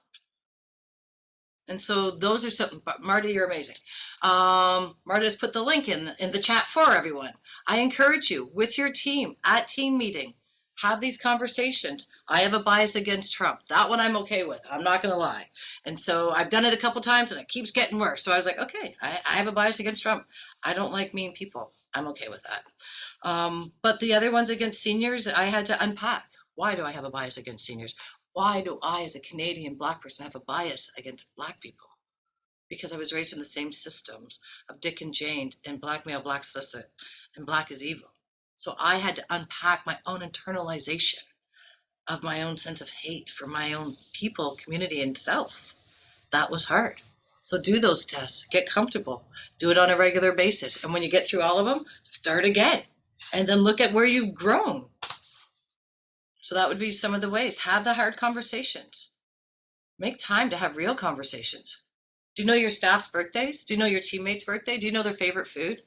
And so those are something, but Marta, you're amazing. Marta has put the link in the chat for everyone. I encourage you with your team at team meeting, have these conversations. I have a bias against Trump. That one I'm okay with. I'm not going to lie. And so I've done it a couple times and it keeps getting worse. So I was like, okay, I have a bias against Trump. I don't like mean people. I'm okay with that. But the other ones against seniors, I had to unpack. Why do I have a bias against seniors? Why do I, as a Canadian Black person, have a bias against Black people? Because I was raised in the same systems of Dick and Jane and black male, black explicit, and Black is evil. So I had to unpack my own internalization of my own sense of hate for my own people, community, and self. That was hard. So do those tests, get comfortable, do it on a regular basis. And when you get through all of them, start again. And then look at where you've grown. So that would be some of the ways. Have the hard conversations. Make time to have real conversations. Do you know your staff's birthdays? Do you know your teammates' birthday? Do you know their favorite food?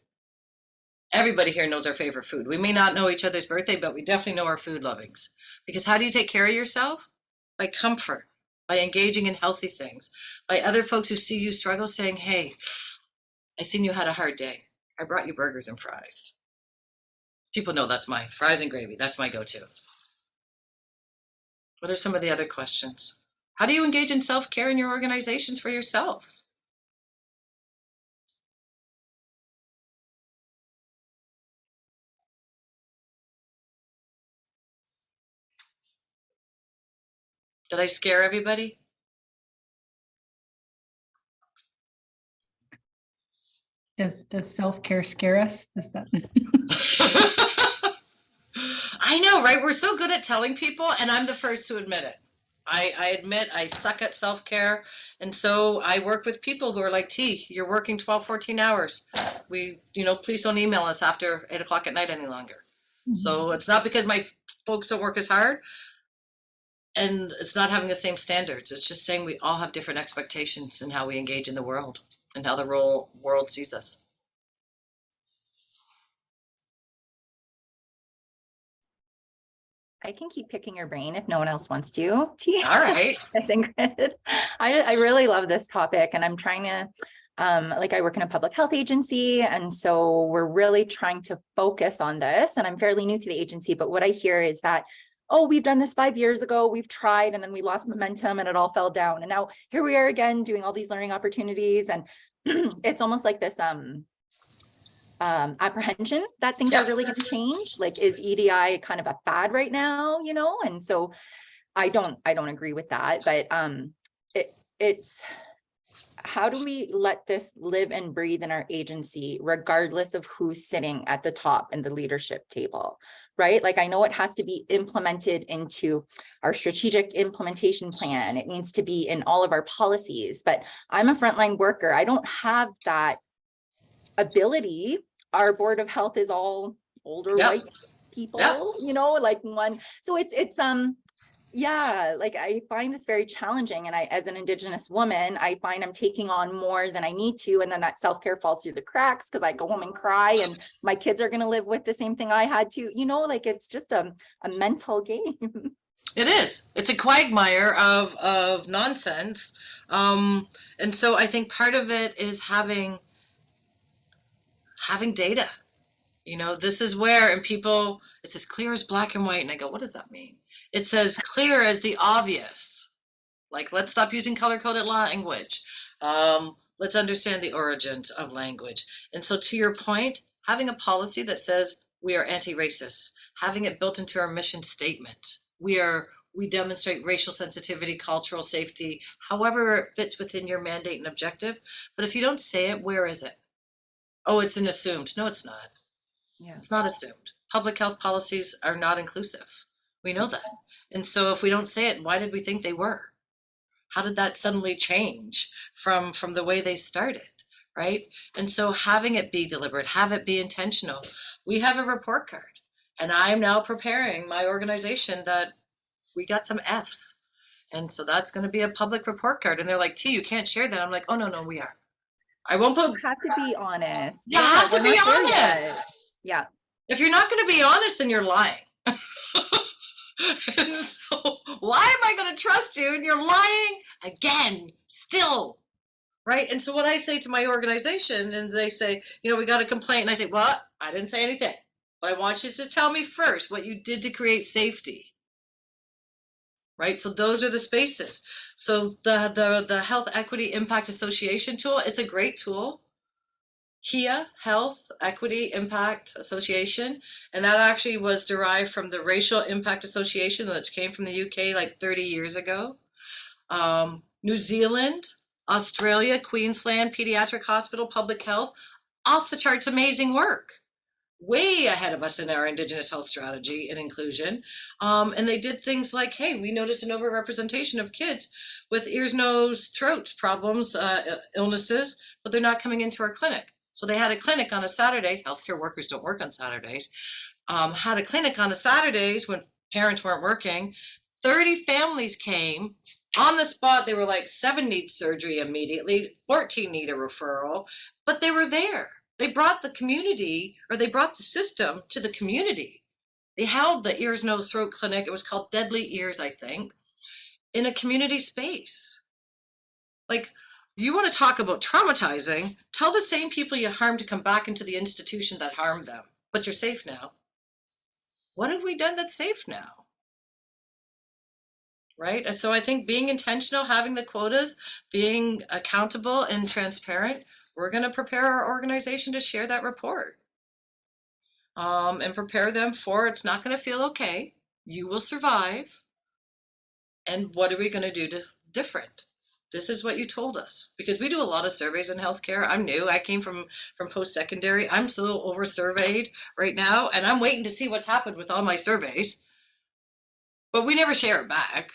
Everybody here knows our favorite food. We may not know each other's birthday, but we definitely know our food lovings. Because how do you take care of yourself? By comfort, by engaging in healthy things, by other folks who see you struggle saying, hey, I seen you had a hard day. I brought you burgers and fries. People know that's my fries and gravy. That's my go-to. What are some of the other questions? How do you engage in self-care in your organizations for yourself? Did I scare everybody? Does self-care scare us? Is that? I know, right? We're so good at telling people, and I'm the first to admit it. I admit I suck at self-care, and so I work with people who are like, T, you're working 12, 14 hours. Please don't email us after 8 o'clock at night any longer. So it's not because my folks don't work as hard, and it's not having the same standards. It's just saying we all have different expectations in how we engage in the world and how the world sees us. I can keep picking your brain if no one else wants to. T. All right. That's Ingrid. I really love this topic, and I'm trying to, I work in a public health agency, and so we're really trying to focus on this, and I'm fairly new to the agency, but what I hear is that, oh, we've done this 5 years ago, we've tried, and then we lost momentum and it all fell down. And now here we are again doing all these learning opportunities. And it's almost like this apprehension that things are really going to change. Like, is EDI kind of a fad right now, And so I don't agree with that, but it's how do we let this live and breathe in our agency, regardless of who's sitting at the top in the leadership table, right? Like, I know it has to be implemented into our strategic implementation plan. It needs to be in all of our policies, but I'm a frontline worker. I don't have that ability. Our board of health is all older white people, so it's I find this very challenging. And as an Indigenous woman, I find I'm taking on more than I need to. And then that self-care falls through the cracks because I go home and cry, and my kids are going to live with the same thing I had to, it's just a mental game. It is. It's a quagmire of nonsense. And so I think part of it is having data. This is where, and people, it's as clear as black and white. And I go, what does that mean? It's as clear as the obvious. Like, let's stop using color-coded language. Let's understand the origins of language. And so to your point, having a policy that says we are anti-racist, having it built into our mission statement. We demonstrate racial sensitivity, cultural safety, however it fits within your mandate and objective. But if you don't say it, where is it? Oh, it's an assumed. No, it's not. Yeah. It's not assumed. Public health policies are not inclusive. We know that. And so if we don't say it, why did we think they were? How did that suddenly change from the way they started, right? And so having it be deliberate, have it be intentional. We have a report card, and I'm now preparing my organization that we got some Fs. And so that's going to be a public report card. And they're like, T, you can't share that. I'm like, oh, no, we are. I won't put, You have to be honest. you Yeah, have to we're be not there yet. honest. Yeah. If you're not going to be honest, then you're lying. If you're not going to be honest, then you're lying. So why am I going to trust you? And you're lying again, still, right? And so what I say to my organization, and they say, you know, we got a complaint, and I say, well, I didn't say anything, but I want you to tell me first what you did to create safety, right? So those are the spaces. So the Health Equity Impact Association tool, it's a great tool. HEA, Health Equity Impact Association, and that actually was derived from the Racial Impact Association that came from the UK like 30 years ago. New Zealand, Australia, Queensland, Pediatric Hospital, Public Health, off the charts amazing work. Way ahead of us in our Indigenous health strategy and inclusion. And they did things like, hey, we noticed an overrepresentation of kids with ears, nose, throat problems, illnesses, but they're not coming into our clinic. So they had a clinic on a Saturday. Healthcare workers don't work on Saturdays. Had a clinic on a Saturdays when parents weren't working. 30 families came on the spot. They were like 7 need surgery immediately, 14 need a referral, but they were there. They brought the community, or they brought the system to the community. They held the ears, nose, throat clinic. It was called Deadly Ears, I think, in a community space. Like, you want to talk about traumatizing, tell the same people you harmed to come back into the institution that harmed them, but you're safe now. What have we done that's safe now? Right? And so I think being intentional, having the quotas, being accountable and transparent, we're going to prepare our organization to share that report. And prepare them for it's not going to feel okay. You will survive. And what are we going to do different? This is what you told us, because we do a lot of surveys in healthcare. I'm new. I came from post-secondary. I'm so over-surveyed right now, and I'm waiting to see what's happened with all my surveys. But we never share it back.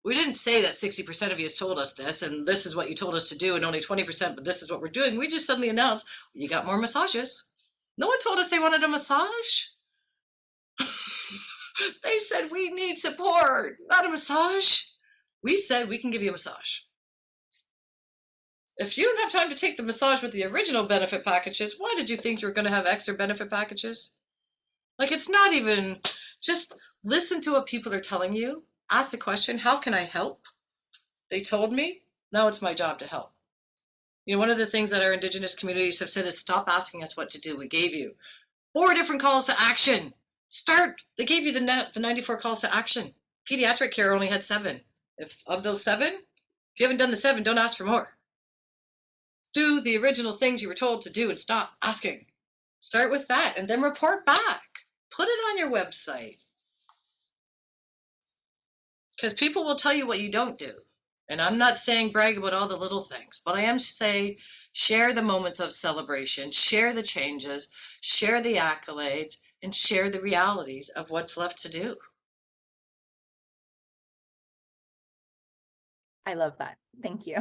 We didn't say that 60% of you has told us this, and this is what you told us to do, and only 20%, but this is what we're doing. We just suddenly announced, you got more massages. No one told us they wanted a massage. They said, we need support, not a massage. We said, we can give you a massage. If you don't have time to take the massage with the original benefit packages, why did you think you were going to have extra benefit packages? Like, it's not even, just listen to what people are telling you. Ask the question, how can I help? They told me, now it's my job to help. You know, one of the things that our Indigenous communities have said is stop asking us what to do. We gave you 4 different calls to action. Start. They gave you the 94 calls to action. Pediatric care only had 7. If of those 7, if you haven't done the 7, don't ask for more. Do the original things you were told to do and stop asking. Start with that and then report back. Put it on your website. Because people will tell you what you don't do. And I'm not saying brag about all the little things, but I am saying share the moments of celebration, share the changes, share the accolades, and share the realities of what's left to do. I love that. Thank you.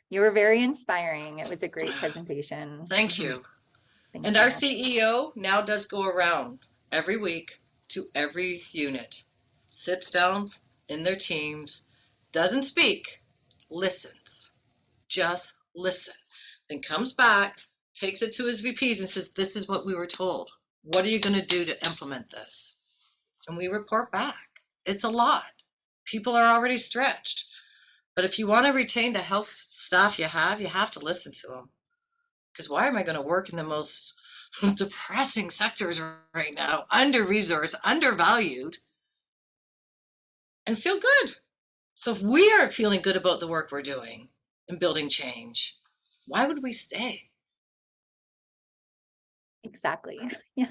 You were very inspiring. It was a great presentation. Thank you. Thank And you. our CEO now does go around every week to every unit, sits down in their teams, doesn't speak, listens, just listen, then comes back, takes it to his VPs and says, this is what we were told. What are you going to do to implement this? And we report back. It's a lot. People are already stretched. But if you want to retain the health staff you have to listen to them. Because why am I going to work in the most depressing sectors right now, under-resourced, undervalued, and feel good? So if we aren't feeling good about the work we're doing and building change, why would we stay? Exactly. Yeah.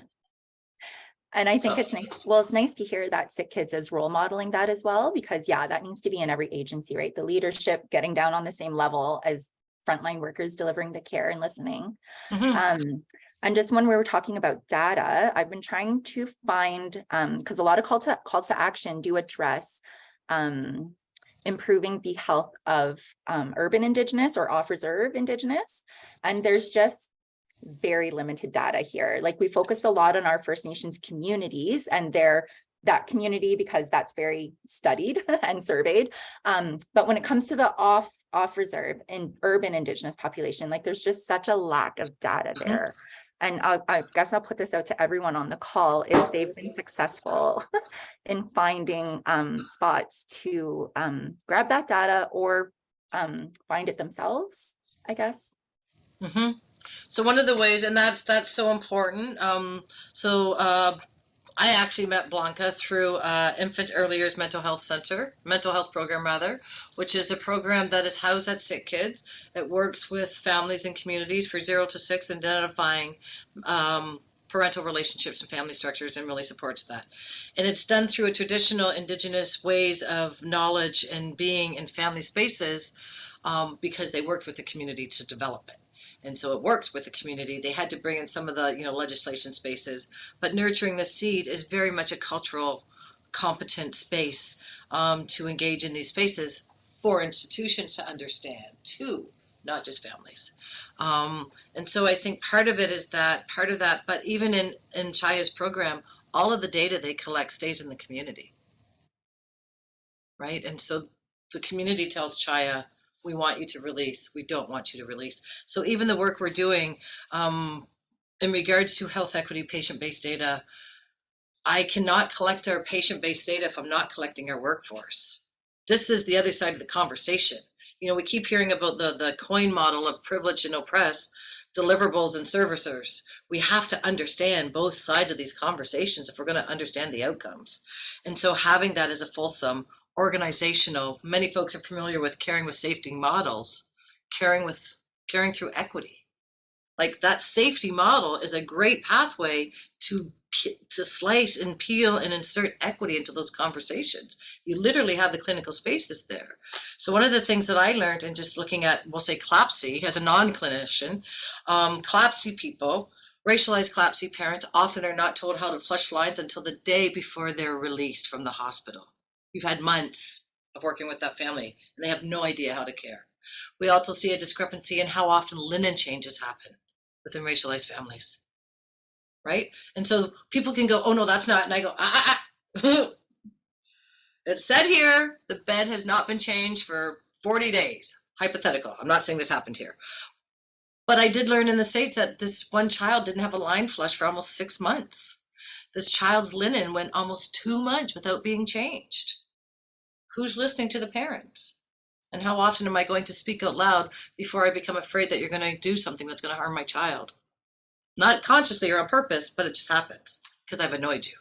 And I think it's nice. Well, it's nice to hear that Sick Kids is role modeling that as well, because yeah, that needs to be in every agency, right? The leadership getting down on the same level as frontline workers delivering the care and listening. And just when we were talking about data, I've been trying to find, because a lot of calls to action do address improving the health of urban Indigenous or off-reserve Indigenous. And there's just very limited data here. Like, we focus a lot on our First Nations communities and that community, because that's very studied and surveyed. But when it comes to the off reserve and urban Indigenous population. Like there's just such a lack of data there. And I guess I'll put this out to everyone on the call if they've been successful in finding spots to grab that data or find it themselves, I guess. So one of the ways, and that's so important. I actually met Blanca through Infant Early Years Mental Health Program rather, which is a program that is housed at Sick Kids. It works with families and communities for 0 to 6, identifying parental relationships and family structures, and really supports that. And it's done through a traditional Indigenous ways of knowledge and being in family spaces because they worked with the community to develop it. And so it works with the community. They had to bring in some of the, legislation spaces, but nurturing the seed is very much a cultural competent space to engage in these spaces for institutions to understand too, not just families. And so I think part of it is that, but even in Chaya's program, all of the data they collect stays in the community, right? And so the community tells Chaya, we want you to release. We don't want you to release. So even the work we're doing in regards to health equity patient-based data, I cannot collect our patient-based data if I'm not collecting our workforce. This is the other side of the conversation. We keep hearing about the coin model of privilege and oppress, deliverables and servicers. We have to understand both sides of these conversations if we're going to understand the outcomes. And so having that as a fulsome organizational, many folks are familiar with caring with safety models, caring through equity. Like that safety model is a great pathway to slice and peel and insert equity into those conversations. You literally have the clinical spaces there. So one of the things that I learned in just looking at, we'll say CAPC as a non-clinician, CAPC people, racialized CAPC parents often are not told how to flush lines until the day before they're released from the hospital. You've had months of working with that family, and they have no idea how to care. We also see a discrepancy in how often linen changes happen within racialized families, right? And so people can go, oh, no, that's not. And I go, It said here, the bed has not been changed for 40 days. Hypothetical. I'm not saying this happened here. But I did learn in the States that this one child didn't have a line flush for almost 6 months. This child's linen went almost 2 months without being changed. Who's listening to the parents? And how often am I going to speak out loud before I become afraid that you're going to do something that's going to harm my child? Not consciously or on purpose, but it just happens because I've annoyed you,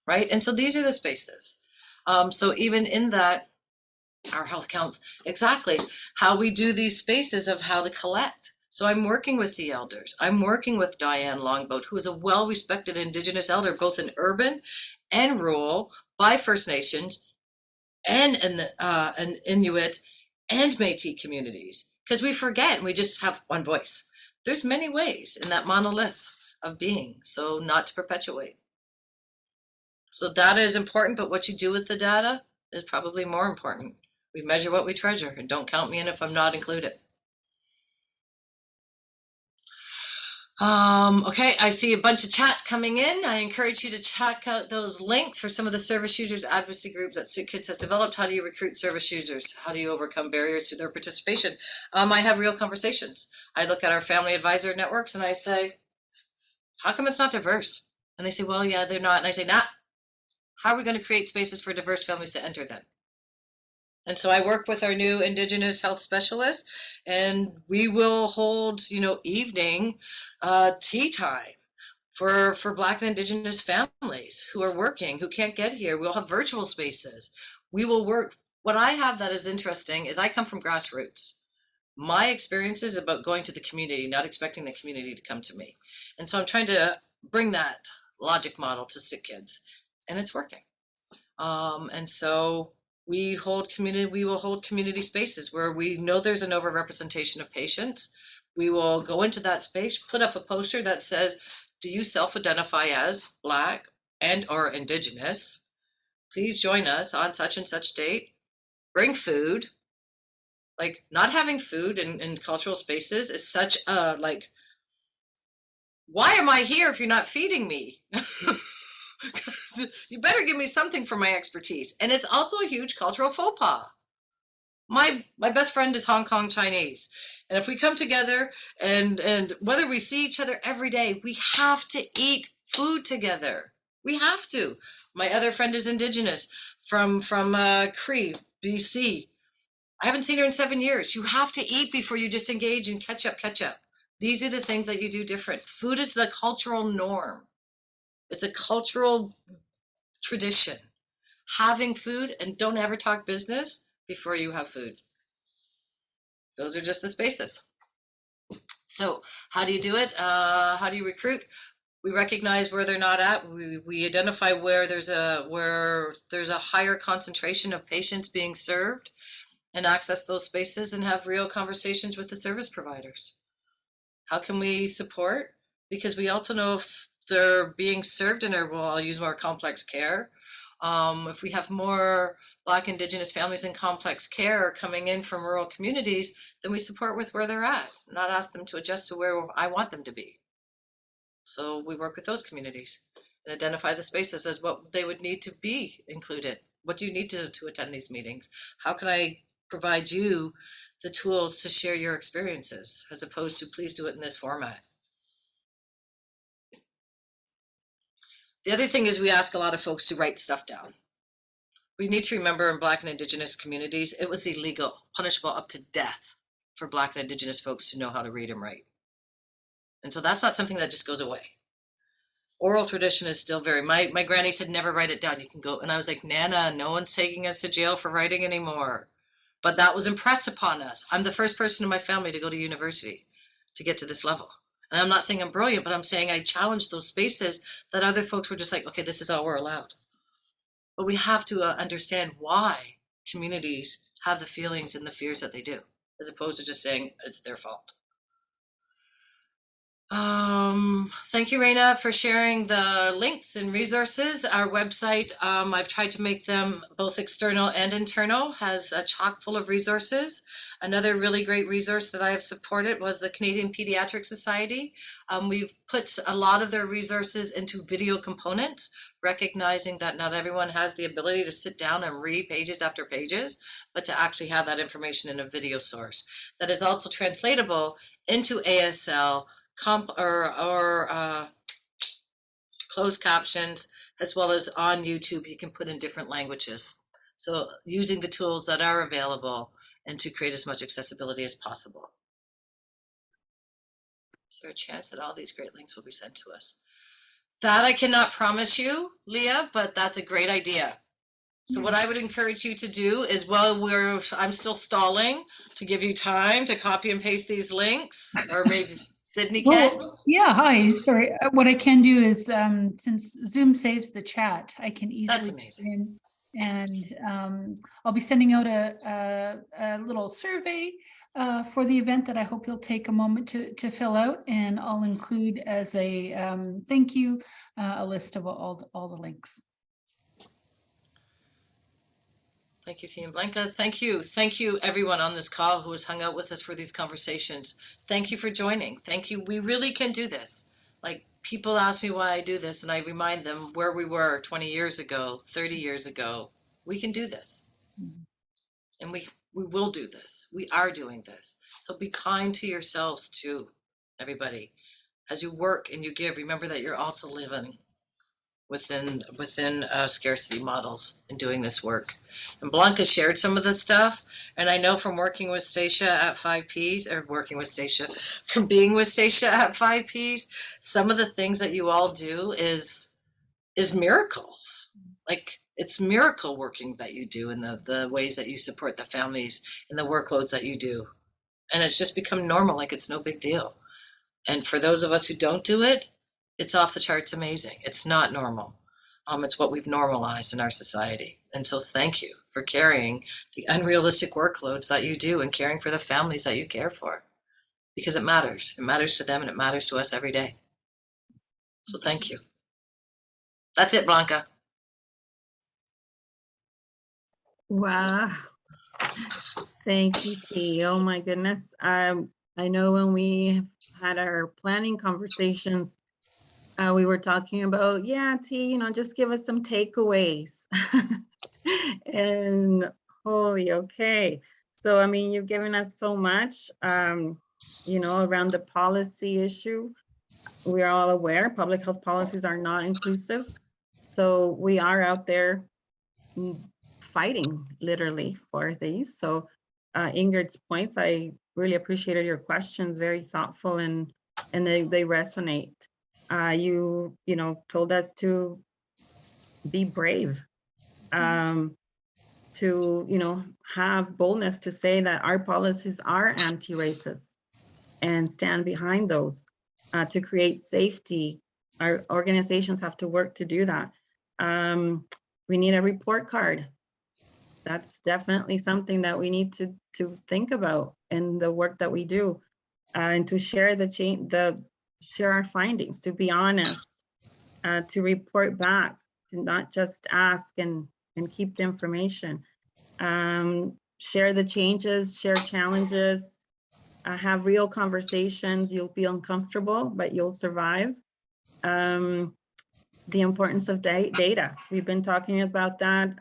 right? And so these are the spaces. So even in that, our health counts, exactly how we do these spaces of how to collect. So I'm working with the elders. I'm working with Diane Longboat, who is a well-respected Indigenous elder, both in urban and rural, by First Nations, and Inuit and Métis communities, because we forget and we just have one voice. There's many ways in that monolith of being, so not to perpetuate. So data is important, but what you do with the data is probably more important. We measure what we treasure, and don't count me in if I'm not included. Okay, I see a bunch of chats coming in. I encourage you to check out those links for some of the service users advocacy groups that Sick Kids has developed. How do you recruit service users? How do you overcome barriers to their participation? I have real conversations. I look at our family advisor networks and I say, how come it's not diverse? And they say, well, yeah, they're not. And I say, nah, how are we going to create spaces for diverse families to enter them? And so I work with our new Indigenous health specialist, and we will hold, evening tea time for Black and Indigenous families who are working, who can't get here. We'll have virtual spaces. We will work. What I have that is interesting is I come from grassroots. My experience is about going to the community, not expecting the community to come to me. And so I'm trying to bring that logic model to Sick Kids, and it's working. And so we will hold community spaces where we know there's an overrepresentation of patients. We will go into that space, put up a poster that says, do you self-identify as Black and or Indigenous? Please join us on such and such date. Bring food. Like, not having food in cultural spaces is such a, why am I here if you're not feeding me? You better give me something for my expertise. And it's also a huge cultural faux pas. My best friend is Hong Kong Chinese. And if we come together and whether we see each other every day, we have to eat food together. We have to. My other friend is Indigenous from Cree, BC. I haven't seen her in 7 years. You have to eat before you just engage in catch up. These are the things that you do different. Food is the cultural norm. It's a cultural tradition. Having food, and don't ever talk business before you have food. Those are just the spaces. So how do you do it? How do you recruit? We recognize where they're not at. We identify where there's a higher concentration of patients being served, and access those spaces and have real conversations with the service providers. How can we support? Because we also know if they're being served in I'll use more complex care. If we have more Black Indigenous families in complex care coming in from rural communities, then we support with where they're at, not ask them to adjust to where I want them to be. So we work with those communities and identify the spaces as what they would need to be included. What do you need to attend these meetings? How can I provide you the tools to share your experiences, as opposed to please do it in this format? The other thing is we ask a lot of folks to write stuff down. We need to remember in Black and Indigenous communities, it was illegal, punishable up to death for Black and Indigenous folks to know how to read and write. And so that's not something that just goes away. Oral tradition is still very, my granny said, never write it down. You can go. And I was like, Nana, no one's taking us to jail for writing anymore. But that was impressed upon us. I'm the first person in my family to go to university to get to this level. And I'm not saying I'm brilliant, but I'm saying I challenged those spaces that other folks were just like, okay, this is all we're allowed. But we have to understand why communities have the feelings and the fears that they do, as opposed to just saying it's their fault. Thank you, Raina, for sharing the links and resources. Our website, I've tried to make them both external and internal, has a chock full of resources. Another really great resource that I have supported was the Canadian Pediatric Society. We've put a lot of their resources into video components, recognizing that not everyone has the ability to sit down and read pages after pages, but to actually have that information in a video source that is also translatable into ASL, closed captions, as well as on YouTube, you can put in different languages. So using the tools that are available and to create as much accessibility as possible. Is there a chance that all these great links will be sent to us? That I cannot promise you, Leah, but that's a great idea. So what I would encourage you to do is, while I'm still stalling, to give you time to copy and paste these links, or maybe Sydney can. Well, yeah, hi, sorry. What I can do is, since Zoom saves the chat, I can easily. That's amazing. In, and I'll be sending out a little survey for the event that I hope you'll take a moment to fill out, and I'll include as a thank you a list of all the links. Thank you, Team Blanca. Thank you everyone on this call who has hung out with us for these conversations. Thank you for joining. Thank you. We really can do this. Like, people ask me why I do this, and I remind them where we were 20 years ago, 30 years ago. We can do this. And we will do this. We are doing this. So be kind to yourselves too, everybody. As you work and you give, remember that you're also living within scarcity models and doing this work. And Blanca shared some of this stuff, and I know from working with Stacia at 5Ps, from being with Stacia at 5Ps, some of the things that you all do is miracles. Like, it's miracle working that you do, and the ways that you support the families and the workloads that you do. And it's just become normal, like it's no big deal. And for those of us who don't do it, it's off the charts amazing. It's not normal. It's what we've normalized in our society. And so thank you for carrying the unrealistic workloads that you do and caring for the families that you care for, because it matters. It matters to them and it matters to us every day. So thank you. That's it, Blanca. Wow. Thank you, Tee. Oh my goodness. I know when we had our planning conversations, we were talking about, yeah, Tee, just give us some takeaways. And holy, okay. So, I mean, you've given us so much, you know, around the policy issue. We are all aware public health policies are not inclusive. So we are out there fighting literally for these. So Ingrid's points, I really appreciated your questions, very thoughtful, and they resonate. You know, told us to be brave, to, you know, have boldness to say that our policies are anti-racist and stand behind those, to create safety. Our organizations have to work to do that. We need a report card. That's definitely something that we need to think about in the work that we do, and to share share our findings, to be honest, to report back, to not just ask and keep the information. Share the changes, share challenges, have real conversations. You'll be uncomfortable, but you'll survive. The importance of data. We've been talking about that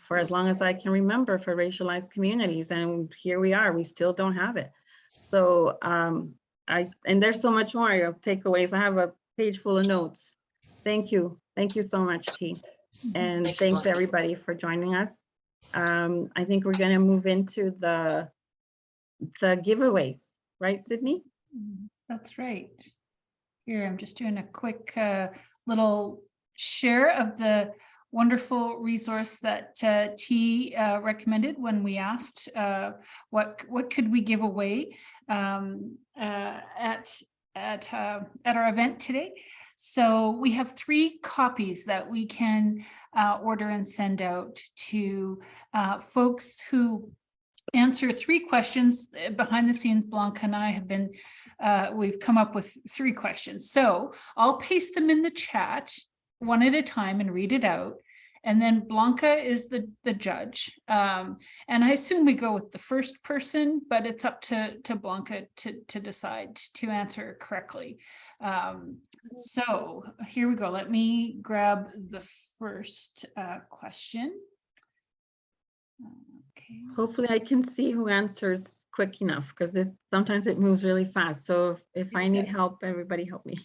for as long as I can remember for racialized communities, and here we are, we still don't have it. So and there's so much more of takeaways. I have a page full of notes. Thank you so much, Tee. And thanks everybody for joining us. I think we're gonna move into the giveaways, right, Sydney? That's right. Here, I'm just doing a quick little share of the wonderful resource that Tee recommended when we asked what could we give away at our event today. So we have 3 copies that we can order and send out to folks who answer 3 questions. Behind the scenes, Blanca and I have been, we've come up with 3 questions. So I'll paste them in the chat one at a time and read it out. And then Blanca is the judge. And I assume we go with the first person, but it's up to Blanca to decide to answer correctly. So here we go. Let me grab the first question. Okay. Hopefully I can see who answers quick enough, because sometimes it moves really fast. So if I need help, everybody help me.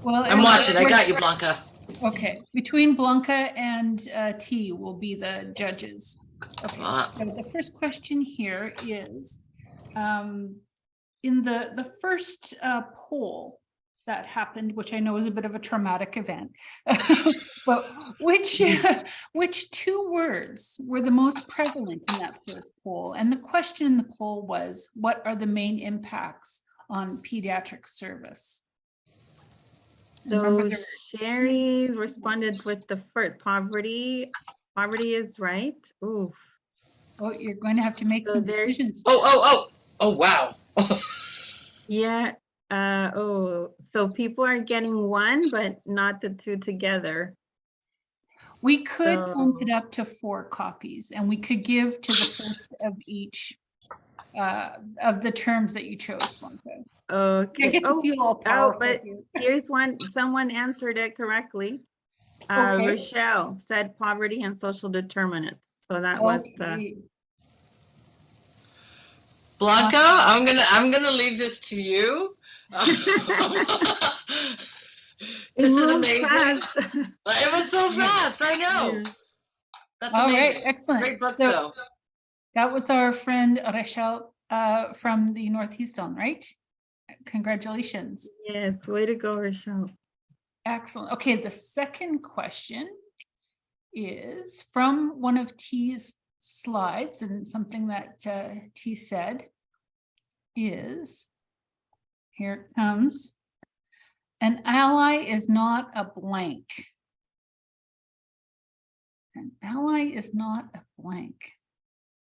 Well, I'm watching. I got you, Blanca. Okay, between Blanca and Tee will be the judges. Okay, so the first question here is, in the first poll that happened, which I know is a bit of a traumatic event, but which 2 words were the most prevalent in that first poll? And the question in the poll was, what are the main impacts on pediatric service? So Sherry responded with the first, poverty is right. Oof. Oh, you're going to have to make some decisions. Oh, wow. Yeah. So people are getting 1, but not the 2 together. We could bump it up to 4 copies, and we could give to the first of each of the terms that you chose, Blanca. Okay. I get to feel all powerful. But here's one. Someone answered it correctly. Okay. Rochelle said poverty and social determinants. So that was the. Blanca, I'm gonna leave this to you. This is amazing. Fast. It was so fast. I know. Yeah. That's all amazing. Right, excellent. Great book, though. That was our friend Rochelle from the Northeast Zone, right? Congratulations. Yes, way to go, Rochelle. Excellent. Okay, the second question is from one of Tee's slides, and something that Tee said is, here it comes, an ally is not a blank. An ally is not a blank.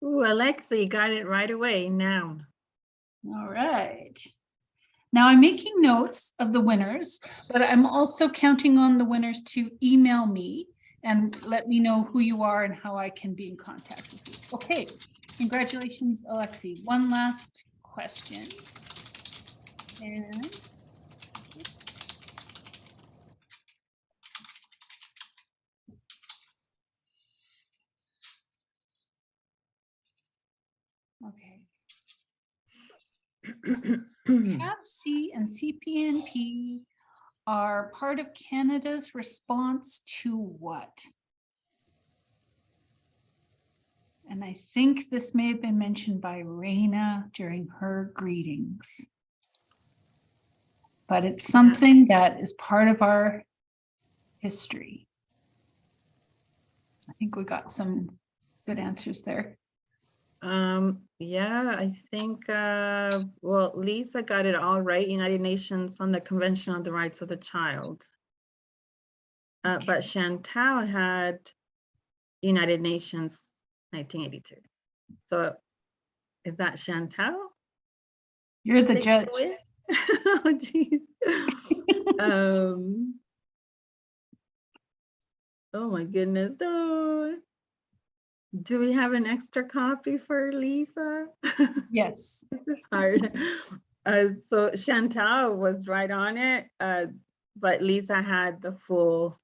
Ooh, Alexa, you got it right away. Noun. All right. Now I'm making notes of the winners, but I'm also counting on the winners to email me and let me know who you are and how I can be in contact with you. Okay, congratulations, Alexi. One last question. And CAPC and CPNP are part of Canada's response to what? And I think this may have been mentioned by Raina during her greetings. But it's something that is part of our history. I think we got some good answers there. Yeah, I think, well, Lisa got it all right. United Nations on the Convention on the Rights of the Child. But Chantal had United Nations 1982. So is that Chantal? You're the Take it judge. away? Oh, geez. Oh my goodness. Oh. Do we have an extra copy for Lisa? Yes. This is hard. So Chantal was right on it, but Lisa had the full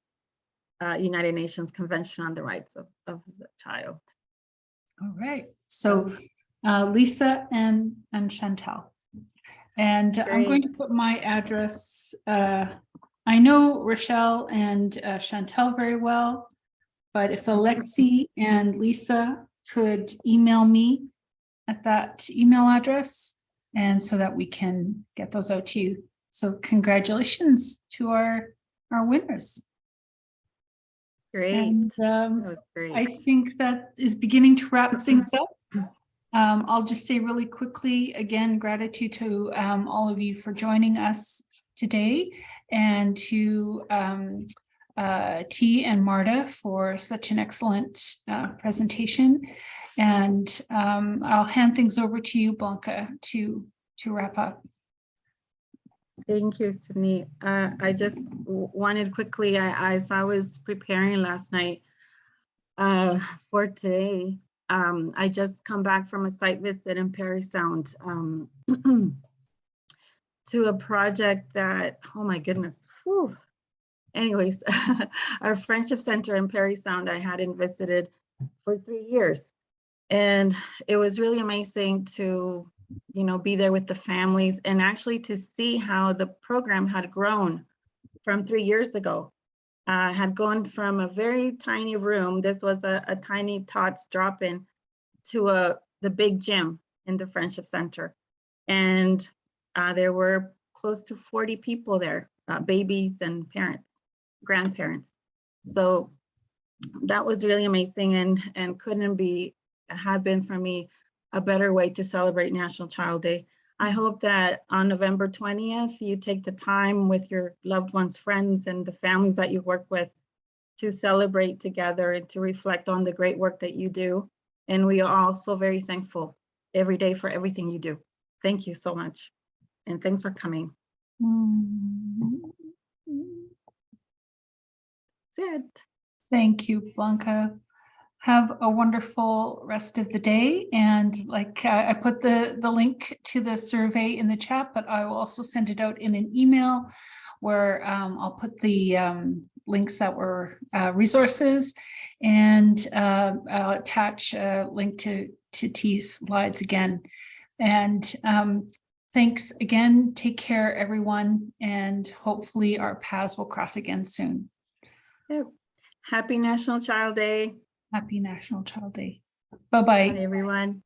United Nations Convention on the Rights of the Child. All right. So Lisa and Chantal. And I'm going to put my address. I know Rochelle and Chantal very well, but if Alexi and Lisa could email me at that email address, and so that we can get those out to you. So congratulations to our winners. Great. And That was great. I think that is beginning to wrap things up. I'll just say really quickly, again, gratitude to all of you for joining us today, and to Tee and Marta for such an excellent presentation. And I'll hand things over to you, Blanca, to wrap up. Thank you, Sydney. I just wanted quickly, as I was preparing last night for today, I just come back from a site visit in Parry Sound to a project that, oh my goodness, whew. Anyways, our Friendship Center in Parry Sound I hadn't visited for 3 years. And it was really amazing to, you know, be there with the families and actually to see how the program had grown from 3 years ago. Had gone from a very tiny room, this was a tiny tots drop-in, to the big gym in the Friendship Center. And there were close to 40 people there, babies and parents, grandparents. So that was really amazing, and couldn't have been for me a better way to celebrate National Child Day. I hope that on November 20th, you take the time with your loved ones, friends, and the families that you work with to celebrate together and to reflect on the great work that you do. And we are also very thankful every day for everything you do. Thank you so much. And thanks for coming. That's it. Thank you, Blanca. Have a wonderful rest of the day. And like I put the link to the survey in the chat, but I will also send it out in an email where I'll put the links that were resources, and I'll attach a link to Tee's slides again. And thanks again. Take care, everyone. And hopefully our paths will cross again soon. Yep. Happy National Child Day. Happy National Child Day. Bye-bye. Bye, everyone.